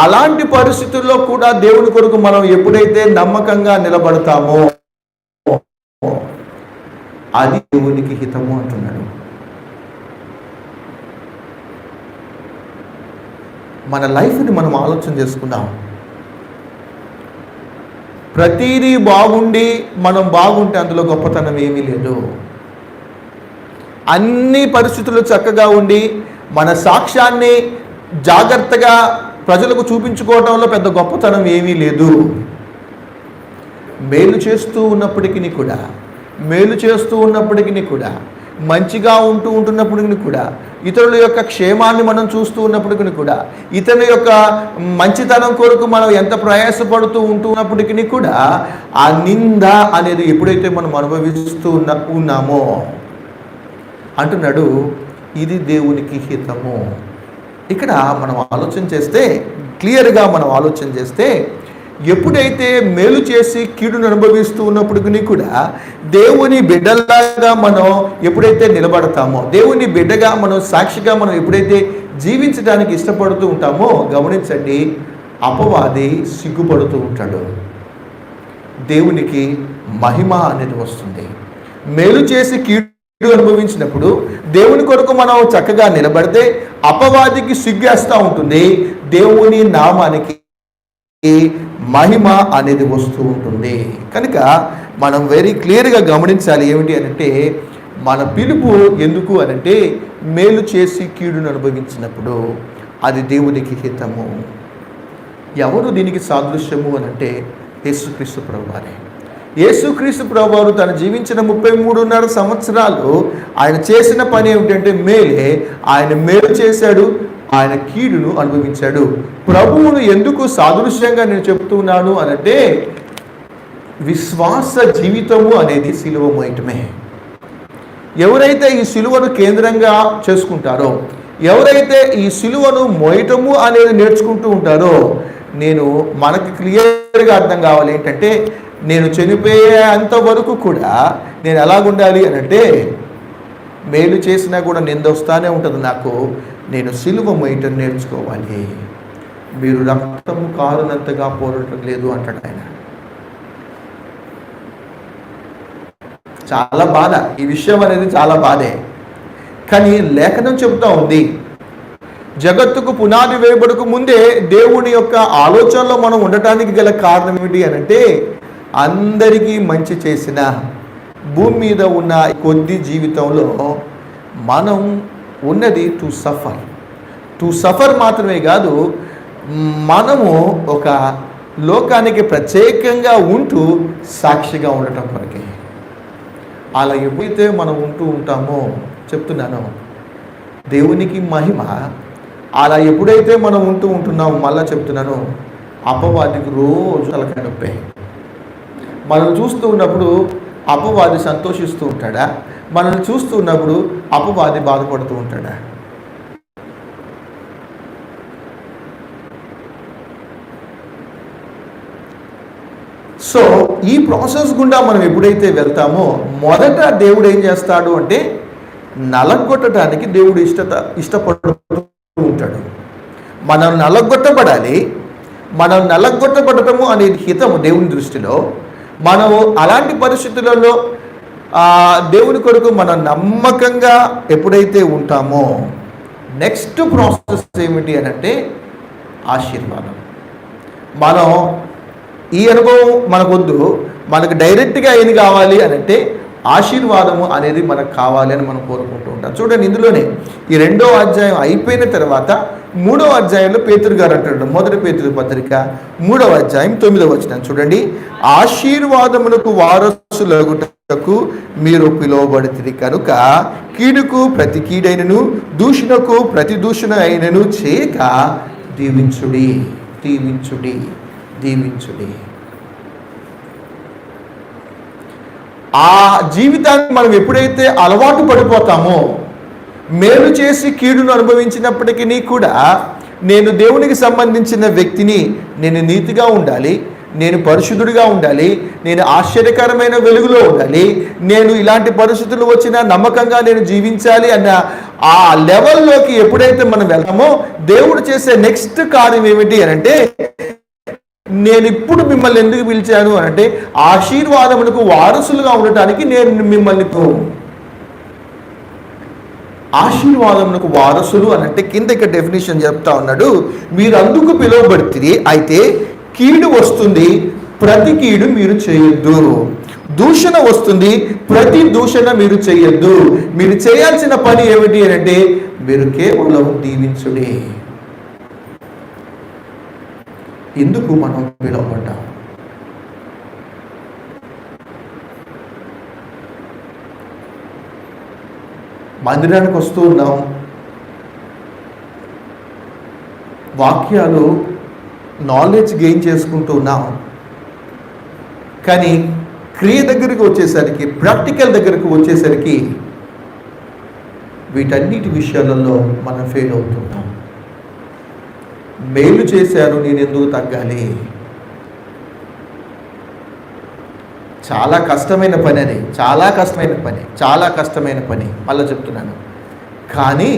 అలాంటి పరిస్థితుల్లో కూడా దేవుని కొరకు మనం ఎప్పుడైతే నమ్మకంగా నిలబడతామో అది దేవునికి హితము అంటున్నాడు. మన లైఫ్ని మనం ఆలోచన చేసుకుందాం. ప్రతిదీ బాగుండి మనం బాగుంటే అందులో గొప్పతనం ఏమీ లేదు. అన్ని పరిస్థితులు చక్కగా ఉండి మన సాక్ష్యాన్ని జాగ్రత్తగా ప్రజలకు చూపించుకోవడంలో పెద్ద గొప్పతనం ఏమీ లేదు. మేలు చేస్తూ ఉన్నప్పటికీ కూడా మంచిగా ఉంటున్నప్పటికీ కూడా, ఇతరుల యొక్క క్షేమాన్ని మనం చూస్తూ ఉన్నప్పటికీ కూడా, ఇతరుల యొక్క మంచితనం కొరకు మనం ఎంత ప్రయాసపడుతూ ఉంటున్నప్పటికీ కూడా ఆ నింద అనేది ఎప్పుడైతే మనం అనుభవిస్తూ ఉన్నామో అంటున్నాడు, ఇది దేవునికి హితము. ఇక్కడ మనం ఆలోచన చేస్తే, క్లియర్గా మనం ఆలోచన చేస్తే, ఎప్పుడైతే మేలు చేసి కీడును అనుభవిస్తూ ఉన్నప్పటికీ కూడా దేవుని బిడ్డలాగా మనం ఎప్పుడైతే నిలబడతామో, దేవుని బిడ్డగా మనం సాక్షిగా మనం ఎప్పుడైతే జీవించడానికి ఇష్టపడుతూ ఉంటామో, గమనించండి, అపవాది సిగ్గుపడుతూ ఉంటాడు. దేవునికి మహిమ అనేది వస్తుంది. మేలు చేసి కీడు అనుభవించినప్పుడు దేవుని కొరకు మనం చక్కగా నిలబడితే అపవాదికి సిగ్గేస్తూ ఉంటుంది, దేవుని నామానికి మహిమ అనేది వస్తూ ఉంటుంది. కనుక మనం వెరీ క్లియర్గా గమనించాలి. ఏమిటి అనంటే, మన పిలుపు ఎందుకు అనంటే, మేలు చేసి కీడును అనుభవించినప్పుడు అది దేవునికి హితము. ఎవరు దీనికి సాదృశ్యము అనంటే యేసుక్రీస్తు ప్రభువారే. యేసుక్రీస్తు ప్రభువారు తను జీవించిన 33.5 సంవత్సరాలు ఆయన చేసిన పని ఏమిటంటే మేలే. ఆయన మేలు చేశాడు, ఆయన కీడును అనుభవించాడు. ప్రభువును ఎందుకు సాదృశ్యంగా నేను చెప్తున్నాను అనంటే, విశ్వాస జీవితము అనేది సిలువ మోయటమే. ఎవరైతే ఈ సిలువను కేంద్రంగా చేసుకుంటారో, ఎవరైతే ఈ సిలువను మోయటము అనేది నేర్చుకుంటూ ఉంటారో, మనకి క్లియర్గా అర్థం కావాలి ఏంటంటే, నేను చనిపోయేంత వరకు కూడా నేను ఎలాగుండాలి అనంటే, మేలు చేసినా కూడా నిందొస్తానే ఉంటుంది నాకు, నేను సిలువ మోయటం నేర్చుకోవాలి. మీరు రక్తము కారునంతగా పోరాటం లేదు అంటాడు ఆయన. చాలా బాధ, ఈ విషయం అనేది చాలా బాధే. కానీ లేఖనం చెబుతా ఉంది, జగత్తుకు పునాది వేయబడకు ముందే దేవుని యొక్క ఆలోచనలో మనం ఉండటానికి గల కారణం ఏమిటి అనంటే, అందరికీ మంచి చేసిన భూమి మీద ఉన్న కొద్ది జీవితంలో మనం ఉన్నది టు సఫర్ మాత్రమే కాదు, మనము ఒక లోకానికి ప్రత్యేకంగా ఉంటూ సాక్షిగా ఉండటం కొరకే. అలా ఎప్పుడైతే మనం ఉంటూ ఉంటామో, చెప్తున్నాను, దేవునికి మహిమ. అలా ఎప్పుడైతే మనం ఉంటున్నామో, మళ్ళా చెప్తున్నాను, అపవాదికి రోజు తలకాయ నొప్పే. మనం చూస్తూ ఉన్నప్పుడు అపవాది సంతోషిస్తూ ఉంటాడా? మనల్ని చూస్తూ ఉన్నప్పుడు అపవాది బాధపడుతూ ఉంటాడా? సో ఈ ప్రాసెస్ గుండా మనం ఎప్పుడైతే వెళ్తామో, మొదట దేవుడు ఏం చేస్తాడు అంటే, నలగొట్టడానికి దేవుడు ఇష్టపడుతూ ఉంటాడు. మనం నలగొట్టబడాలి. మనం నలగొట్టబడటము అనేది హితము దేవుని దృష్టిలో. మనం అలాంటి పరిస్థితులలో దేవుని కొరకు మనం నమ్మకంగా ఎప్పుడైతే ఉంటామో, నెక్స్ట్ ప్రాసెస్ ఏమిటి అనంటే ఆశీర్వాదం. మనం ఈ అనుభవం మనకొద్దు, మనకు డైరెక్ట్గా ఏది కావాలి అనంటే ఆశీర్వాదము అనేది మనకు కావాలి అని మనం కోరుకుంటూ ఉంటాం. చూడండి, ఇందులోనే ఈ 2వ అధ్యాయం అయిపోయిన తర్వాత 3వ అధ్యాయంలో పేతురు గారు అంటాడు, 1 పేతురు పత్రిక 3వ అధ్యాయం 9వ వచనం చూడండి, ఆశీర్వాదమునకు వారసులగుటకు మీరు పిలువబడితిరి కనుక కీడుకు ప్రతి కీడైనను దూషణకు ప్రతి దూషణ అయినను చేయక దీవించుడి దీవించుడి దీవించుడి. ఆ జీవితాన్ని మనం ఎప్పుడైతే అలవాటు పడిపోతామో, మేలు చేసి కీడును అనుభవించినప్పటికీ కూడా నేను దేవునికి సంబంధించిన వ్యక్తిని, నేను నీతిగా ఉండాలి, నేను పరిశుద్ధుడిగా ఉండాలి, నేను ఆశ్చర్యకరమైన వెలుగులో ఉండాలి, నేను ఇలాంటి పరిస్థితులు వచ్చినా నమ్మకంగా నేను జీవించాలి అన్న ఆ లెవెల్లోకి ఎప్పుడైతే మనం వెళ్తామో, దేవుడు చేసే నెక్స్ట్ కార్యం ఏమిటి అంటే నేను ఇప్పుడు మిమ్మల్ని ఎందుకు పిలిచాను అంటే ఆశీర్వాదములకు వారసులుగా ఉండటానికి నేను మిమ్మల్ని ఆశీర్వాదములకు వారసులు అని అంటే కింద ఇక్కడ డెఫినేషన్ చెప్తా ఉన్నాడు. మీరు అందుకు పిలువబడితే అయితే కీడు వస్తుంది, ప్రతి కీడు మీరు చేయొద్దు. దూషణ వస్తుంది, ప్రతి దూషణ మీరు చేయొద్దు. మీరు చేయాల్సిన పని ఏమిటి అని అంటే మీరు కేవలం దీవించుడే. ఎందుకు మనం పిలువబడ్డాం? మందిరానికి వస్తూ ఉన్నాం, వాక్యాలు నాలెడ్జ్ గెయిన్ చేసుకుంటూ ఉన్నాం. కానీ క్రియ దగ్గరికి వచ్చేసరికి, ప్రాక్టికల్ దగ్గరికి వచ్చేసరికి వీటన్నిటి విషయాలలో మనం ఫెయిల్ అవుతుంటాం. మేలు చేశాను, నేను ఎందుకు తగ్గాలి? చాలా కష్టమైన పని అది, చాలా కష్టమైన పని మళ్ళీ చెప్తున్నాను. కానీ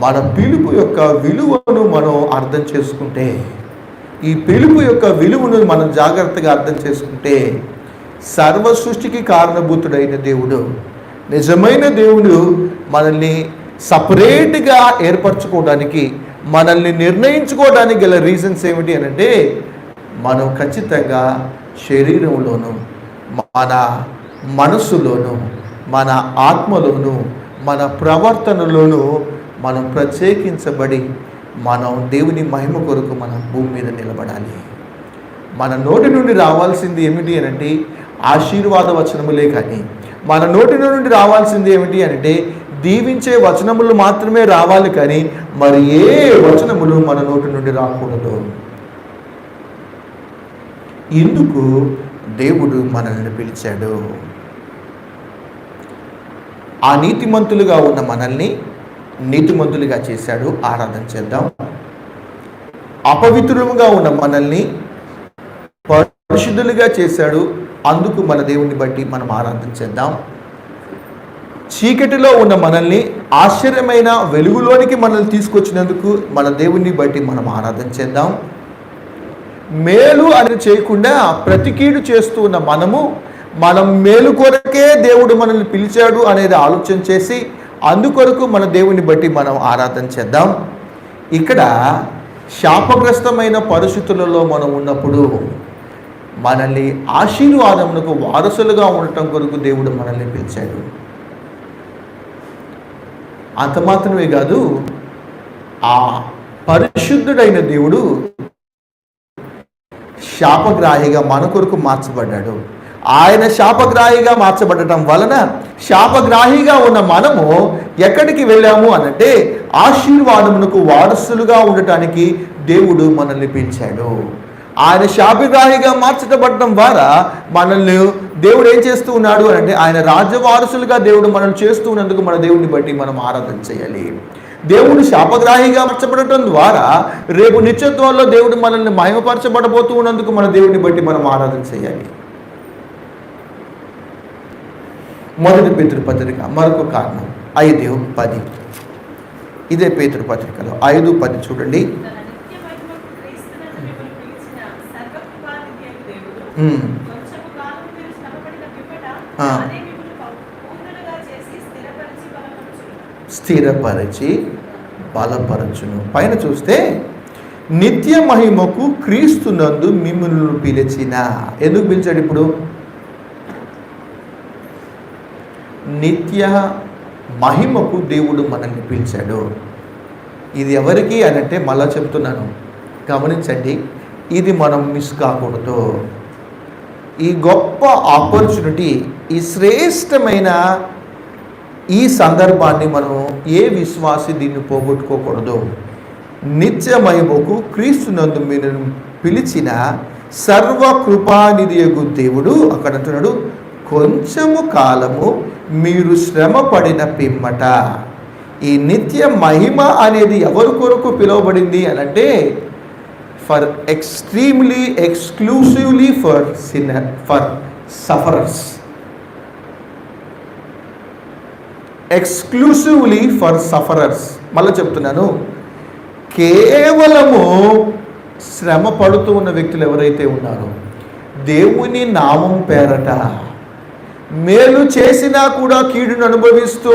మన పిలుపు యొక్క విలువను మనం అర్థం చేసుకుంటే, ఈ పిలుపు యొక్క విలువను మనం జాగ్రత్తగా అర్థం చేసుకుంటే, సర్వ సృష్టికి కారణభూతుడైన దేవుడు, నిజమైన దేవుడు మనల్ని సపరేట్గా ఏర్పరచుకోవడానికి, మనల్ని నిర్ణయించుకోవడానికి గల రీజన్స్ ఏమిటి అని అంటే మనం ఖచ్చితంగా శరీరంలోనూ, మన మనస్సులోనూ, మన ఆత్మలోనూ, మన ప్రవర్తనలోనూ మనం ప్రత్యేకించబడి మనం దేవుని మహిమ కొరకు మన భూమి మీద నిలబడాలి. మన నోటి నుండి రావాల్సింది ఏమిటి అనంటే ఆశీర్వాద వచనములే. కానీ మన నోటి నుండి రావాల్సింది ఏమిటి అంటే దీవించే వచనములు మాత్రమే రావాలి. కానీ మరి ఏ వచనములు మన నోటి నుండి రాకూడదు. ఎందుకు దేవుడు మనల్ని పిలిచాడు? ఆ నీతిమంతులుగా ఉన్న మనల్ని నీతిమంతులుగా చేశాడు, ఆరాధన చేద్దాం. అపవిత్రులుగా ఉన్న మనల్ని పరిశుద్ధులుగా చేశాడు, అందుకు మన దేవుని బట్టి మనం ఆరాధన చేద్దాం. చీకటిలో ఉన్న మనల్ని ఆశ్చర్యమైన వెలుగులోనికి మనల్ని తీసుకొచ్చినందుకు మన దేవుని బట్టి మనం ఆరాధన చేద్దాం. మేలు అని చేయకుండా ప్రతి కీడు చేస్తూ ఉన్న మనం మేలు కొరకే దేవుడు మనల్ని పిలిచాడు అనేది ఆలోచన చేసి అందుకొరకు మన దేవుని బట్టి మనం ఆరాధన చేద్దాం. ఇక్కడ శాపగ్రస్తమైన పరిస్థితులలో మనం ఉన్నప్పుడు మనల్ని ఆశీర్వాదములకు వారసులుగా ఉండటం కొరకు దేవుడు మనల్ని పిలిచాడు. అంత మాత్రమే కాదు, ఆ పరిశుద్ధుడైన దేవుడు శాపగ్రాహిగా మన కొరకు మార్చబడ్డాడు. ఆయన శాపగ్రాహిగా మార్చబడటం వలన శాపగ్రాహిగా ఉన్న మనము ఎక్కడికి వెళ్ళాము అనంటే ఆశీర్వాదమునకు వారసులుగా ఉండటానికి దేవుడు మనల్ని పిలిచాడు. ఆయన శాపగ్రాహిగా మార్చబడటం ద్వారా మనల్ని దేవుడు ఏం చేస్తూ ఉన్నాడు అంటే ఆయన రాజ్యవారసులుగా దేవుడు మనల్ని చేస్తూ ఉన్నందుకు మన దేవుడిని బట్టి మనం ఆరాధన చేయాలి. దేవుడు శాపగ్రాహిగా మార్చబడటం ద్వారా రేపు నిత్యత్వంలో దేవుడు మనల్ని మహిమపరచబడబోతూ ఉన్నందుకు మన దేవుడిని బట్టి మనం ఆరాధన చేయాలి. మొదటి పేతురు పత్రిక మరొక కారణం 5:10. ఇదే పేతురు పత్రికలో 5:10 చూడండి. స్థిరపరిచి బలపరచును. పైన చూస్తే నిత్య మహిమకు క్రీస్తునందు మిమ్ములను పిలిచిన. ఎందుకు పిలిచాడు? ఇప్పుడు నిత్య మహిమకు దేవుడు మనల్ని పిలిచాడు. ఇది ఎవరికి అనంటే మళ్ళా చెప్తున్నాను, గమనించండి, ఇది మనం మిస్ కాకూడదు. ఈ గొప్ప ఆపర్చునిటీ, ఈ శ్రేష్టమైన ఈ సందర్భాన్ని మనం ఏ విశ్వాసి దీన్ని పోగొట్టుకోకూడదు. నిత్య మహిమకు క్రీస్తునందు మీరు పిలిచిన సర్వకృపానిధియగు దేవుడు అక్కడ అంటున్నాడు, కొంచెము కాలము మీరు శ్రమ పడిన పిమ్మట. ఈ నిత్య మహిమ అనేది ఎవరి కొరకు పిలువబడింది అనంటే for extremely exclusively for sinner, for sufferers, exclusively for sufferers. మళ్ళీ చెప్తున్నాను, కేవలము శ్రమ పడుతూ ఉన్న వ్యక్తులు ఎవరైతే ఉన్నారో, దేవుని నామం పేరట మేలు చేసినా కూడా కీడును అనుభవిస్తూ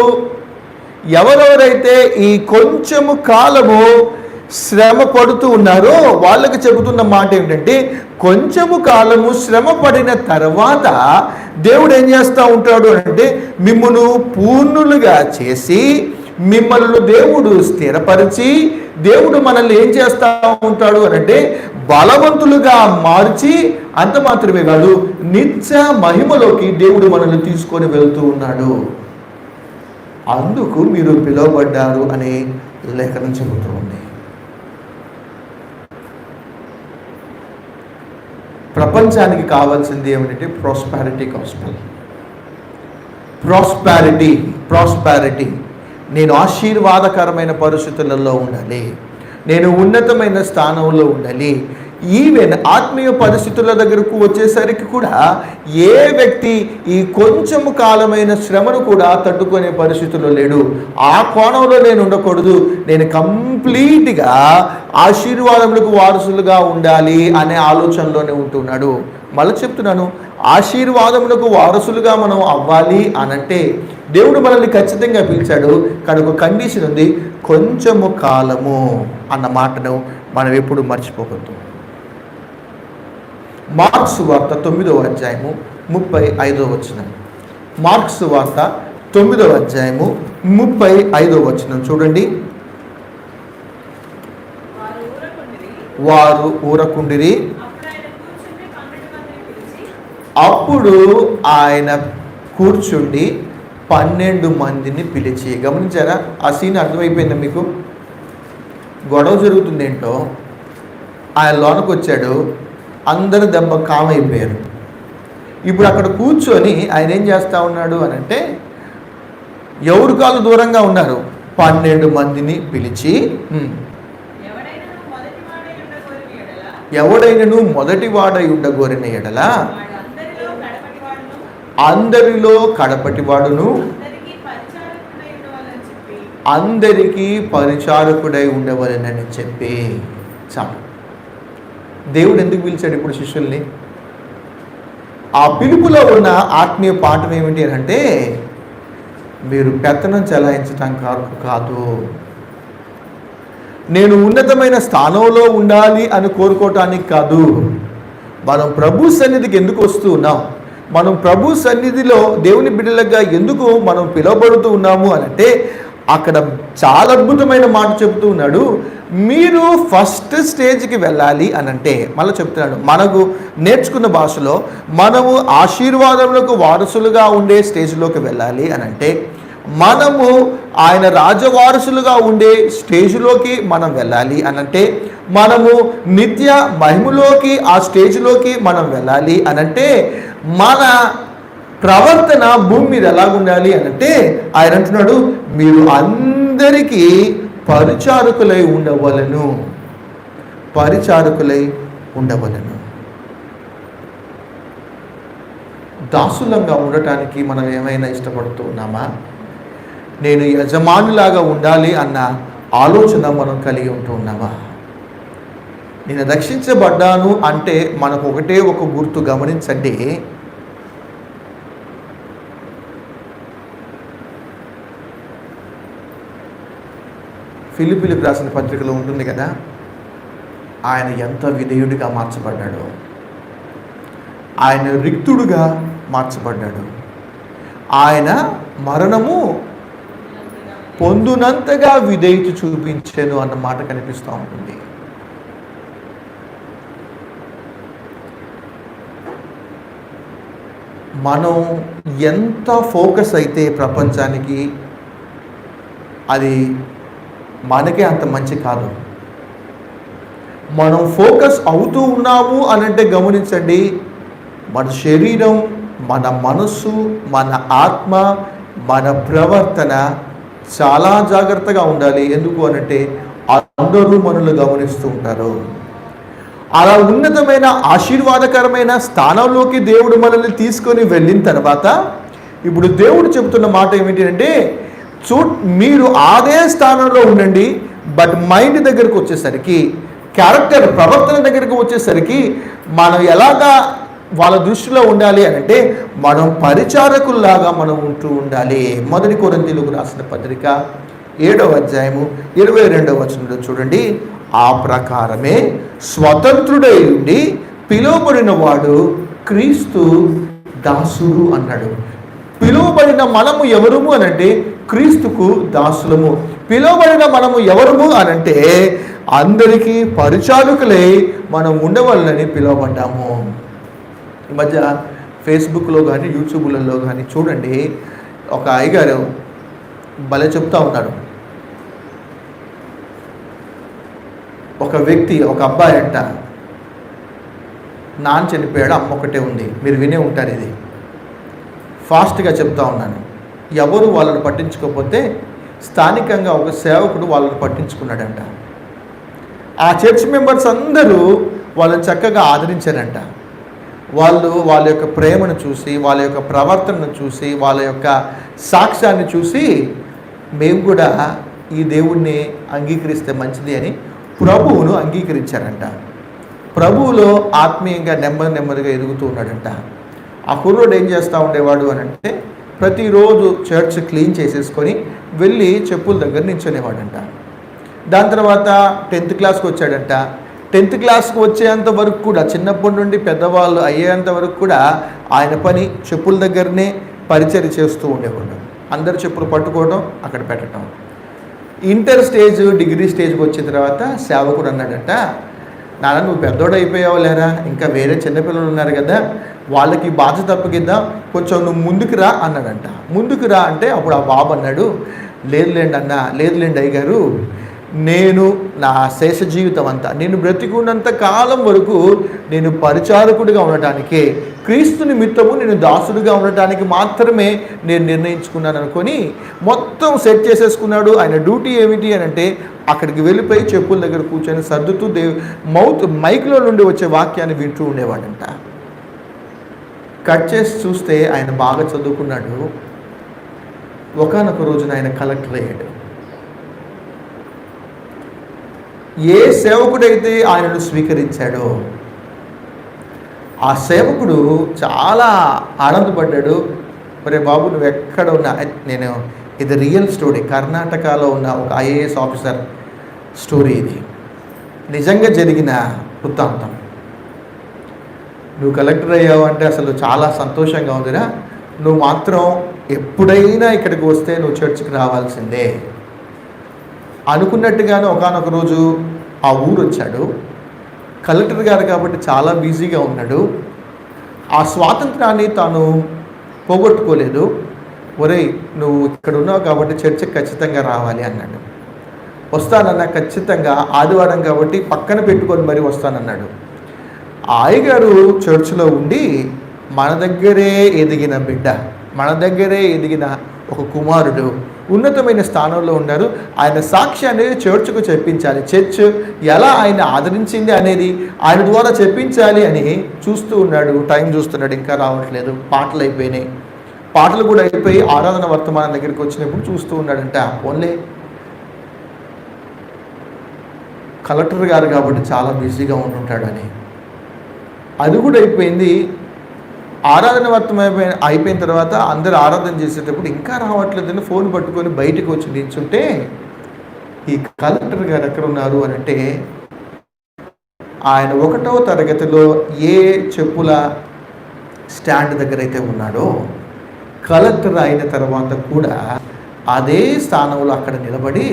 ఎవరెవరైతే ఈ కొంచెము కాలము శ్రమ పడుతూ ఉన్నారో వాళ్ళకి చెబుతున్న మాట ఏమిటంటే, కొంచెము కాలము శ్రమ పడిన తర్వాత దేవుడు ఏం చేస్తూ ఉంటాడు అంటే, మిమ్మల్ని పూర్ణులుగా చేసి మిమ్మల్ని దేవుడు స్థిరపరిచి, దేవుడు మనల్ని ఏం చేస్తూ ఉంటాడు అంటే బలవంతులుగా మార్చి, అంత మాత్రమే కాదు నిత్య మహిమలోకి దేవుడు మనల్ని తీసుకొని వెళ్తూ ఉన్నాడు. అందుకు మీరు పిలువబడ్డారు అనే లేఖనం చెబుతూ ఉంది. ప్రపంచానికి కావాల్సింది ఏమిటంటే ప్రాస్పారిటీ గాస్పెల్. ప్రాస్పారిటీ. నేను ఆశీర్వాదకరమైన పరిస్థితులలో ఉండాలి, నేను ఉన్నతమైన స్థానంలో ఉండాలి. ఈవెన్ ఆత్మీయ పరిస్థితుల దగ్గరకు వచ్చేసరికి కూడా ఏ వ్యక్తి ఈ కొంచెము కాలమైన శ్రమను కూడా తట్టుకునే పరిస్థితుల్లో లేడు. ఆ కోణంలో నేను ఉండకూడదు, నేను కంప్లీట్గా ఆశీర్వాదములకు వారసులుగా ఉండాలి అనే ఆలోచనలోనే ఉంటున్నాడు. మళ్ళీ చెప్తున్నాను, ఆశీర్వాదములకు వారసులుగా మనం అవ్వాలి అనంటే దేవుడు మనల్ని ఖచ్చితంగా పిలిచాడు. కానీ ఒక కండిషన్ ఉంది, కొంచెము కాలము అన్న మాటను మనం ఎప్పుడు మర్చిపోకూడదు. మార్క్స్ వార్త 9వ అధ్యాయము 35వ వచనం. మార్క్స్ వార్త 9వ అధ్యాయము 35వ వచనం చూడండి. వారు ఊరకుండిరి, అప్పుడు ఆయన కూర్చుండి 12 మందిని పిలిచి. గమనించారా? ఆ సీన్ అర్థమైపోయిందా మీకు? గొడవ జరుగుతుంది ఏంటో, ఆయన లోనకు వచ్చాడు, అందరు దెబ్బ కామైపోయారు. ఇప్పుడు అక్కడ కూర్చొని ఆయన ఏం చేస్తూ ఉన్నాడు అని అంటే, ఎవరు కాళ్ళు దూరంగా ఉన్నారు, 12 మందిని పిలిచి, ఎవడైనను మొదటి వాడై ఉండగోరిన ఎడల అందరిలో కడపటివాడును అందరికీ పరిచారకుడై ఉండవలనని చెప్పి. చాలు. దేవుడు ఎందుకు పిలిచాడు ఇప్పుడు శిష్యుల్ని? ఆ పిలుపులో ఉన్న ఆత్మీయ పాఠం ఏమిటి అని అంటే, మీరు పెత్తనం చెలాయించటం కాదు, నేను ఉన్నతమైన స్థానంలో ఉండాలి అని కోరుకోవటానికి కాదు. మనం ప్రభు సన్నిధికి ఎందుకు వస్తూ ఉన్నాం, మనం ప్రభు సన్నిధిలో దేవుని బిడ్డలుగా ఎందుకు మనం పిలువబడుతూ ఉన్నాము అనంటే, అక్కడ చాలా అద్భుతమైన మాట చెబుతూ ఉన్నాడు. మీరు ఫస్ట్ స్టేజ్కి వెళ్ళాలి అనంటే, మళ్ళీ చెప్తున్నాడు, మనకు నేర్చుకున్న భాషలో మనము ఆశీర్వాదములకు వారసులుగా ఉండే స్టేజ్లోకి వెళ్ళాలి అనంటే, మనము ఆయన రాజవారసులుగా ఉండే స్టేజ్లోకి మనం వెళ్ళాలి అనంటే, మనము నిత్య మహిమలోకి ఆ స్టేజ్లోకి మనం వెళ్ళాలి అనంటే, మన ప్రవర్తన భూమి మీద ఎలాగుండాలి అనంటే, ఆయన అంటున్నాడు, మీరు అందరికీ పరిచారకులై ఉండవలను. దాసులంగా ఉండటానికి మనం ఏమైనా ఇష్టపడుతూ ఉన్నామా? నేను యజమానులాగా ఉండాలి అన్న ఆలోచన మనం కలిగి ఉంటూ ఉన్నామా? నేను రక్షించబడ్డాను అంటే మనకు ఒకటే ఒక గుర్తు గమనించండి, ఫిలిప్పీలకు రాసిన పత్రికలో ఉంటుంది కదా, ఆయన ఎంత విధేయుడిగా మార్చబడ్డాడు, ఆయన రిక్తుడుగా మార్చబడ్డాడు, ఆయన మరణము పొందునంతగా విధేయత చూపించాను అన్న మాట కనిపిస్తూ ఉంటుంది. మనం ఎంత ఫోకస్ అయితే ప్రపంచానికి అది మనకే అంత మంచి కాదు. మనం ఫోకస్ అవుతూ ఉన్నాము అనంటే గమనించండి, మన శరీరం, మన మనస్సు, మన ఆత్మ, మన ప్రవర్తన చాలా జాగ్రత్తగా ఉండాలి. ఎందుకు అనంటే అందరూ మనల్ని గమనిస్తూ ఉంటారు. అలా ఉన్నతమైన ఆశీర్వాదకరమైన స్థానంలోకి దేవుడు మనల్ని తీసుకొని వెళ్ళిన తర్వాత ఇప్పుడు దేవుడు చెబుతున్న మాట ఏమిటి అంటే, మీరు అదే స్థానంలో ఉండండి, బట్ మైండ్ దగ్గరకు వచ్చేసరికి క్యారెక్టర్ ప్రవర్తన దగ్గరికి వచ్చేసరికి మనం ఎలాగా వాళ్ళ దృష్టిలో ఉండాలి అంటే మనం పరిచారకుల్లాగా మనం ఉంటూ ఉండాలి. 1 కొరింథీయులకు రాసిన పత్రిక 7వ అధ్యాయము 22వ వచనంలో చూడండి, ఆ ప్రకారమే స్వతంత్రుడై ఉండి పిలువబడిన వాడు క్రీస్తు దాసుడు అన్నాడు. పిలువబడిన మనము ఎవరుము అనంటే క్రీస్తుకు దాసులము. పిలువబడిన మనము ఎవరుము అనంటే అందరికీ పరిచారకులై మనం ఉండవాలని పిలువబడ్డాము. ఈ మధ్య ఫేస్బుక్లో కానీ యూట్యూబ్లలో కానీ చూడండి, ఒక అయ్యగారు భలే చెప్తా ఉన్నారు. ఒక వ్యక్తి, ఒక అబ్బాయి అంట, నాన్న చనిపోయాడు, అమ్మ ఒకటే ఉంది. మీరు వినే ఉంటారు. ఇది ఫాస్ట్గా చెప్తా ఉన్నాను. ఎవరు వాళ్ళని పట్టించుకోకపోతే స్థానికంగా ఒక సేవకుడు వాళ్ళని పట్టించుకున్నాడంట. ఆ చర్చ్ మెంబర్స్ అందరూ వాళ్ళని చక్కగా ఆదరించారంట. వాళ్ళ యొక్క ప్రేమను చూసి, వాళ్ళ యొక్క ప్రవర్తనను చూసి, వాళ్ళ యొక్క సాక్ష్యాన్ని చూసి మేము కూడా ఈ దేవుణ్ణి అంగీకరిస్తే మంచిది అని ప్రభువును అంగీకరించారంట. ప్రభువులో ఆత్మీయంగా నెమ్మదిగా ఎదుగుతూ ఉన్నాడంట. ఆ కుర్రోడు ఏం చేస్తూ ఉండేవాడు అని అంటే ప్రతిరోజు చర్చ్ క్లీన్ చేసేసుకొని వెళ్ళి చెప్పుల దగ్గర నిల్చునేవాడంట. దాని తర్వాత 10th క్లాస్కి వచ్చాడంట. 10th క్లాస్కి వచ్చేంత వరకు కూడా, చిన్నప్పటి నుండి పెద్దవాళ్ళు అయ్యేంత వరకు కూడా ఆయన పని చెప్పుల దగ్గరనే పరిచర్య చేస్తూ ఉండేవాడు. అందరు చెప్పులు పట్టుకోవడం, అక్కడ పెట్టడం. ఇంటర్ స్టేజ్, డిగ్రీ స్టేజ్కి వచ్చిన తర్వాత సేవకుడు అన్నాడంట, నాన్న నువ్వు పెద్దోడు అయిపోయావు లేరా, ఇంకా వేరే చిన్నపిల్లలు ఉన్నారు కదా, వాళ్ళకి బాధ్యత తప్పకిద్దాం, కొంచెం నువ్వు ముందుకు రా అన్నాడంట. ముందుకు రా అంటే అప్పుడు ఆ బాబు అన్నాడు, లేదులేండి అన్న, లేదులేండి అయ్యగారు, నేను నా శేష జీవితం అంతా, నేను బ్రతికున్నంత కాలం వరకు నేను పరిచారకుడిగా ఉండటానికే, క్రీస్తు నిమిత్తము నేను దాసుడిగా ఉండటానికి మాత్రమే నేను నిర్ణయించుకున్నాను అనుకొని మొత్తం సెట్ చేసేసుకున్నాడు. ఆయన డ్యూటీ ఏమిటి అని అంటే అక్కడికి వెళ్ళిపోయి చెప్పుల దగ్గర కూర్చొని సర్దుతూ మైక్లో నుండి వచ్చే వాక్యాన్ని వింటూ ఉండేవాడంట. కట్ చేసి చూస్తే ఆయన బాగా చదువుకున్నాడు. ఒకానొక రోజున ఆయన కలెక్టర్ అయ్యాడు. ఏ సేవకుడైతే ఆయనను స్వీకరించాడో ఆ సేవకుడు చాలా ఆనందపడ్డాడు. మరి బాబు నువ్వు ఎక్కడ ఉన్నా, నేను ఇది రియల్ స్టోరీ, కర్ణాటకలో ఉన్న ఒక IAS ఆఫీసర్ స్టోరీ, ఇది నిజంగా జరిగిన వృత్తాంతం. నువ్వు కలెక్టర్ అయ్యావు అంటే అసలు చాలా సంతోషంగా ఉందిరా, నువ్వు మాత్రం ఎప్పుడైనా ఇక్కడికి వస్తే నువ్వు చర్చికి రావాల్సిందే అనుకున్నట్టుగానే ఒకానొక రోజు ఆ ఊరు వచ్చాడు. కలెక్టర్ గారు కాబట్టి చాలా బిజీగా ఉన్నాడు. ఆ స్వాతంత్రాన్ని తాను పోగొట్టుకోలేదు. ఒరేయ్ నువ్వు ఇక్కడ ఉన్నావు కాబట్టి చర్చికి ఖచ్చితంగా రావాలి అన్నాడు. వస్తానన్నా, ఖచ్చితంగా ఆదివారం కాబట్టి పక్కన పెట్టుకొని మరీ వస్తానన్నాడు. ఆ అయ్యగారు చర్చిలో ఉండి మన దగ్గరే ఎదిగిన బిడ్డ, మన దగ్గరే ఎదిగిన ఒక కుమారుడు ఉన్నతమైన స్థానంలో ఉన్నారు. ఆయన సాక్ష్యాన్ని చర్చ్కు చెప్పించాలి, చర్చ్ ఎలా ఆయన ఆదరించింది అనేది ఆయన ద్వారా చెప్పించాలి అని చూస్తూ ఉన్నాడు. టైం చూస్తున్నాడు, ఇంకా రావట్లేదు. పాటలు అయిపోయినాయి. పాటలు కూడా అయిపోయి ఆరాధన వర్తమానం దగ్గరికి వచ్చినప్పుడు చూస్తూ ఉన్నాడంట, ఓన్లీ కలెక్టర్ గారు కాబట్టి చాలా బిజీగా ఉంటుంటాడని. అది కూడా అయిపోయింది. ఆరాధన వర్తమానం అయిపోయిన తర్వాత అందరూ ఆరాధన చేసేటప్పుడు ఇంకా రావట్లేదని ఫోన్ పట్టుకొని బయటకు వచ్చి నిల్చుంటే ఈ కలెక్టర్ గారు ఎక్కడ ఉన్నారు అని అంటే ఆయన 1వ తరగతిలో ఏ చెప్పుల స్టాండ్ దగ్గర అయితే ఉన్నాడో కలెక్టర్ అయిన తర్వాత కూడా అదే స్థానంలో అక్కడ నిలబడి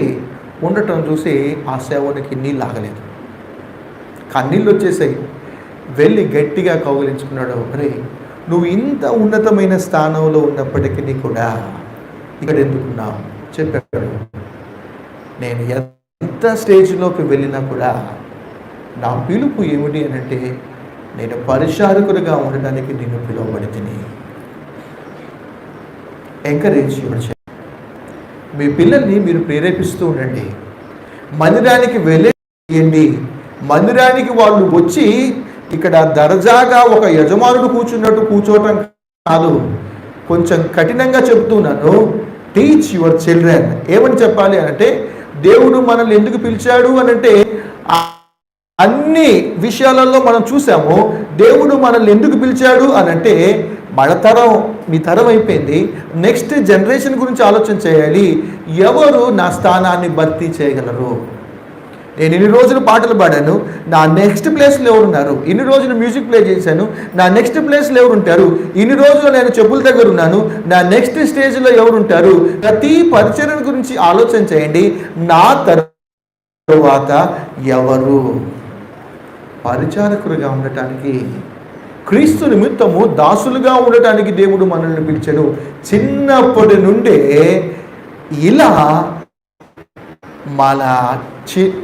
ఉండటం చూసి ఆ సేవనికి నీళ్ళు ఆగలేదు. కన్నీళ్ళు వచ్చేసాయి. వెళ్ళి గట్టిగా కౌగిలించుకున్నాడు. అరే నువ్వు ఇంత ఉన్నతమైన స్థానంలో ఉన్నప్పటికీ కూడా ఇక్కడ ఎందుకున్నావు చెప్పాడు. నేను ఎంత స్టేజ్లోకి వెళ్ళినా కూడా నా పిలుపు ఏమిటి అని అంటే నేను పరిచారకుడిగా ఉండడానికి నేను పిలువబడితిని. ఎంకరేజ్ చేయండి. మీ పిల్లల్ని మీరు ప్రేరేపిస్తూ ఉండండి. మందిరానికి వెళ్ళేయండి. మందిరానికి వాళ్ళు వచ్చి ఇక్కడ దర్జాగా ఒక యజమానుడు కూర్చున్నట్టు కూర్చోవటం కాదు. కొంచెం కఠినంగా చెప్తున్నాను. Teach your children. ఏమని చెప్పాలి అనంటే దేవుడు మనల్ని ఎందుకు పిలిచాడు అనంటే అన్ని విషయాలలో మనం చూసాము. దేవుడు మనల్ని ఎందుకు పిలిచాడు అని అంటే, మన తరం మీ తరం అయిపోయింది, నెక్స్ట్ జనరేషన్ గురించి ఆలోచన చేయాలి. ఎవరు నా స్థానాన్ని భర్తీ చేయగలరు? నేను ఇన్ని రోజులు పాటలు పాడాను, నా నెక్స్ట్ ప్లేస్లో ఎవరున్నారు? ఇన్ని రోజులు మ్యూజిక్ ప్లే చేశాను, నా నెక్స్ట్ ప్లేస్లో ఎవరుంటారు? ఇన్ని రోజులు నేను చెప్పుల దగ్గర ఉన్నాను, నా నెక్స్ట్ స్టేజ్లో ఎవరుంటారు? ప్రతి పరిచర్య గురించి ఆలోచన చేయండి. నా తరువాత ఎవరు? పరిచారకులుగా ఉండటానికి, క్రీస్తు నిమిత్తము దాసులుగా ఉండటానికి దేవుడు మనల్ని పిలిచాడు. చిన్నప్పటి నుండే ఇలా మన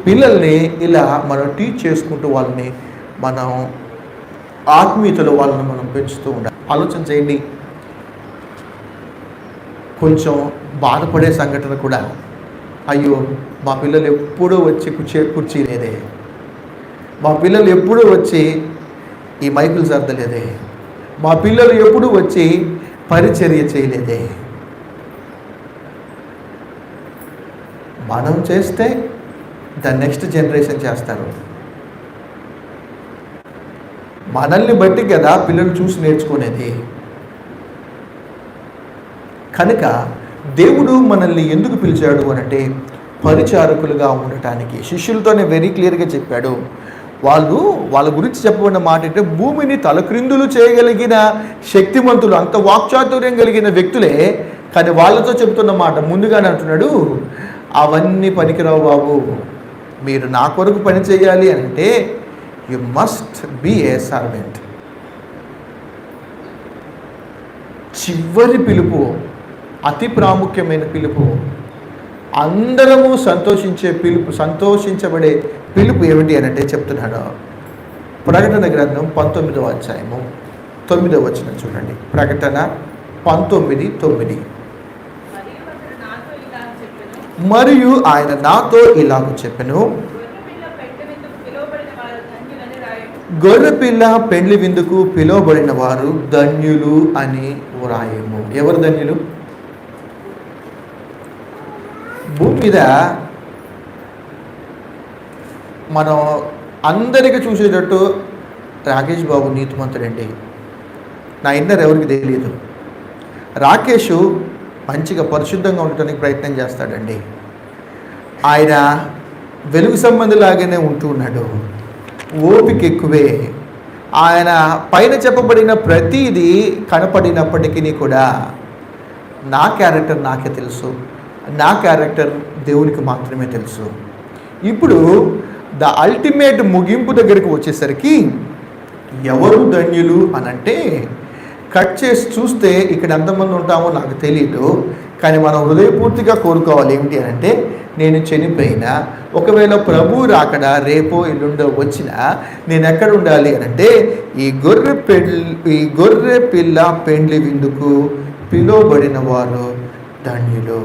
పిల్లల్ని ఇలా మనం టీచ్ చేసుకుంటూ వాళ్ళని మనం ఆత్మీయతలో వాళ్ళని మనం పెంచుతూ ఉండాలి. ఆలోచన చేయండి. కొంచెం బాధపడే సంఘటన కూడా, అయ్యో మా పిల్లలు ఎప్పుడూ వచ్చి కుర్చీ లేదే, మా పిల్లలు ఎప్పుడూ వచ్చి ఈ మైకులు సర్దలేదే, మా పిల్లలు ఎప్పుడూ వచ్చి పరిచర్య చేయలేదే. మనం చేస్తే ద నెక్స్ట్ జనరేషన్ చేస్తారు. మనల్ని బట్టి కదా పిల్లలు చూసి నేర్చుకునేది. కనుక దేవుడు మనల్ని ఎందుకు పిలిచాడు అనంటే, పరిచారకులుగా ఉండటానికి. శిష్యులతోనే వెరీ క్లియర్గా చెప్పాడు. వాళ్ళ గురించి చెప్పబడిన మాట అంటే, భూమిని తలక్రిందులు చేయగలిగిన శక్తిమంతులు, అంత వాక్చాతుర్యం కలిగిన వ్యక్తులే. కానీ వాళ్ళతో చెబుతున్న మాట ముందుగానే అంటున్నాడు, అవన్నీ పనికిరావు బాబు, మీరు నా కొరకు పని చేయాలి అంటే you must be a servant. చివరి పిలుపు, అతి ప్రాముఖ్యమైన పిలుపు, అందరము సంతోషించే పిలుపు, సంతోషించబడే పిలుపు ఏమిటి అని అంటే చెప్తున్నాడు. ప్రకటన గ్రంథం 19వ అధ్యాయము 9వ వచనం చూడండి. ప్రకటన 19:9. మరియు ఆయన నాతో ఇలాగ చెప్పెను, గొర్రెపిల్ల పెండ్లి విందుకు పిలువబడిన వారు ధన్యులు అని వ్రాయము. ఎవరు ధన్యులు? భూమి మీద మనం అందరికీ చూసేటట్టు రాకేష్ బాబు నీతిమంతుడండి. నా ఇన్నర్ ఎవరికి తెలియదు. రాకేష్ మంచిగా పరిశుద్ధంగా ఉండటానికి ప్రయత్నం చేస్తాడండి. ఆయన వెలుగు సంబంధిలాగానే ఉంటూ ఉన్నాడు. ఓపిక ఎక్కువే. ఆయన పైన చెప్పబడిన ప్రతిదీ కనపడినప్పటికీ కూడా నా క్యారెక్టర్ నాకే తెలుసు, నా క్యారెక్టర్ దేవునికి మాత్రమే తెలుసు. ఇప్పుడు ద అల్టిమేట్ ముగింపు దగ్గరికి వచ్చేసరికి ఎవరు ధన్యులు అనంటే, కట్ చేసి చూస్తే ఇక్కడ ఎంతమంది ఉంటామో నాకు తెలియదు. కానీ మనం హృదయపూర్తిగా కోరుకోవాలి ఏమిటి అనంటే, నేను చనిపోయినా, ఒకవేళ ప్రభు రాకడా రేపో ఎల్లుండో వచ్చినా నేను ఎక్కడ ఉండాలి అనంటే, ఈ గొర్రె పిల్ల పెండ్లి విందుకు పిలువబడిన వారు ధన్యులు.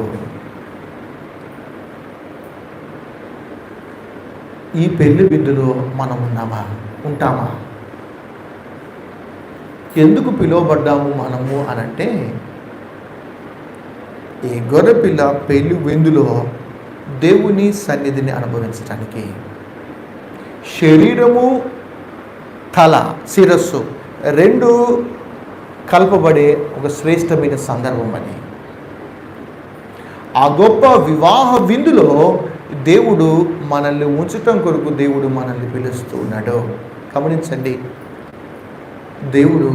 ఈ పెళ్లి విందులో మనం ఉంటామా? ఎందుకు పిలువబడ్డాము మనము అనంటే, ఈ గొర్రెపిల్ల పెళ్లి విందులో దేవుని సన్నిధిని అనుభవించడానికి. శరీరము, తల, శిరస్సు రెండు కలపబడే ఒక శ్రేష్టమైన సందర్భం అని. ఆ గొప్ప వివాహ విందులో దేవుడు మనల్ని ఉంచటం కొరకు దేవుడు మనల్ని పిలుస్తూ ఉన్నాడు. గమనించండి, దేవుడు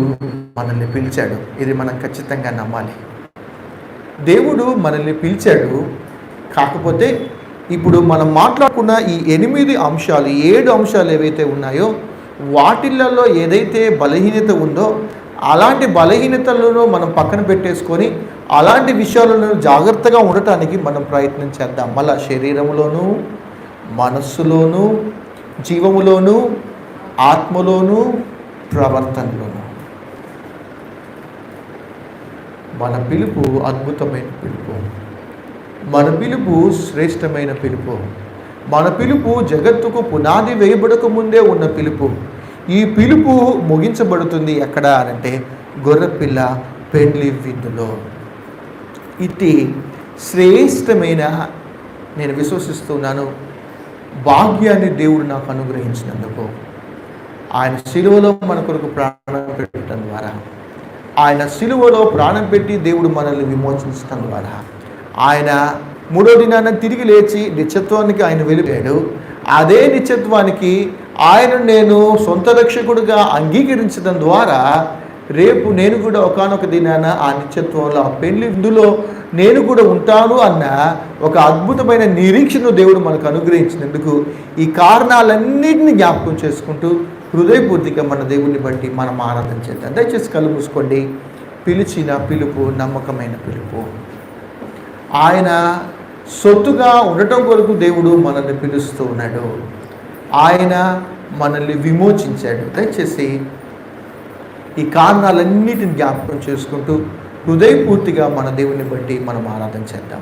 మనల్ని పిలిచాడు. ఇది మనం ఖచ్చితంగా నమ్మాలి. దేవుడు మనల్ని పిలిచాడు. కాకపోతే ఇప్పుడు మనం మాట్లాడుకున్న ఈ 8 అంశాలు, 7 అంశాలు ఏవైతే ఉన్నాయో వాటిల్లో ఏదైతే బలహీనత ఉందో అలాంటి బలహీనతలను మనం పక్కన పెట్టేసుకొని అలాంటి విషయాలను జాగ్రత్తగా ఉండటానికి మనం ప్రయత్నం చేద్దాం. మళ్ళా శరీరంలోనూ, మనస్సులోనూ, జీవములోనూ, ఆత్మలోనూ, ప్రవర్తనలోనూ. మన పిలుపు అద్భుతమైన పిలుపు. మన పిలుపు శ్రేష్టమైన పిలుపు. మన పిలుపు జగత్తుకు పునాది వేయబడక ముందే ఉన్న పిలుపు. ఈ పిలుపు ముగించబడుతుంది ఎక్కడ అంటే గొర్రెపిల్ల పెండ్లి విందులో. ఇది శ్రేష్టమైన, నేను విశ్వసిస్తున్నాను, భాగ్యాన్ని దేవుడు నాకు అనుగ్రహించినందుకు, ఆయన సిలువలో మన కొరకు ప్రాణం పెట్టడం ద్వారా, ఆయన సిలువలో ప్రాణం పెట్టి దేవుడు మనల్ని విమోచించడం ద్వారా, ఆయన మూడో దినాన తిరిగి లేచి నిత్యత్వానికి ఆయన వెళ్ళిపోయాడు. అదే నిత్యత్వానికి ఆయన నేను సొంత రక్షకుడిగా అంగీకరించడం ద్వారా రేపు నేను కూడా ఒకానొక దినాన ఆ నిత్యత్వంలో ఆ పెళ్లి విందులో నేను కూడా ఉంటాను అన్న ఒక అద్భుతమైన నిరీక్షను దేవుడు మనకు అనుగ్రహించినందుకు ఈ కారణాలన్నింటినీ జ్ఞాపకం చేసుకుంటూ హృదయపూర్తిగా మన దేవుని బట్టి మనం ఆరాధన చేద్దాం. దయచేసి కళ్ళు మూసుకోండి. పిలిచిన పిలుపు నమ్మకమైన పిలుపు. ఆయన సొత్తుగా ఉండటం కొరకు దేవుడు మనల్ని పిలుస్తూ ఉన్నాడు. ఆయన మనల్ని విమోచించాడు. దయచేసి ఈ కారణాలన్నిటిని జ్ఞాపకం చేసుకుంటూ హృదయపూర్తిగా మన దేవుని బట్టి మనం ఆరాధన చేద్దాం.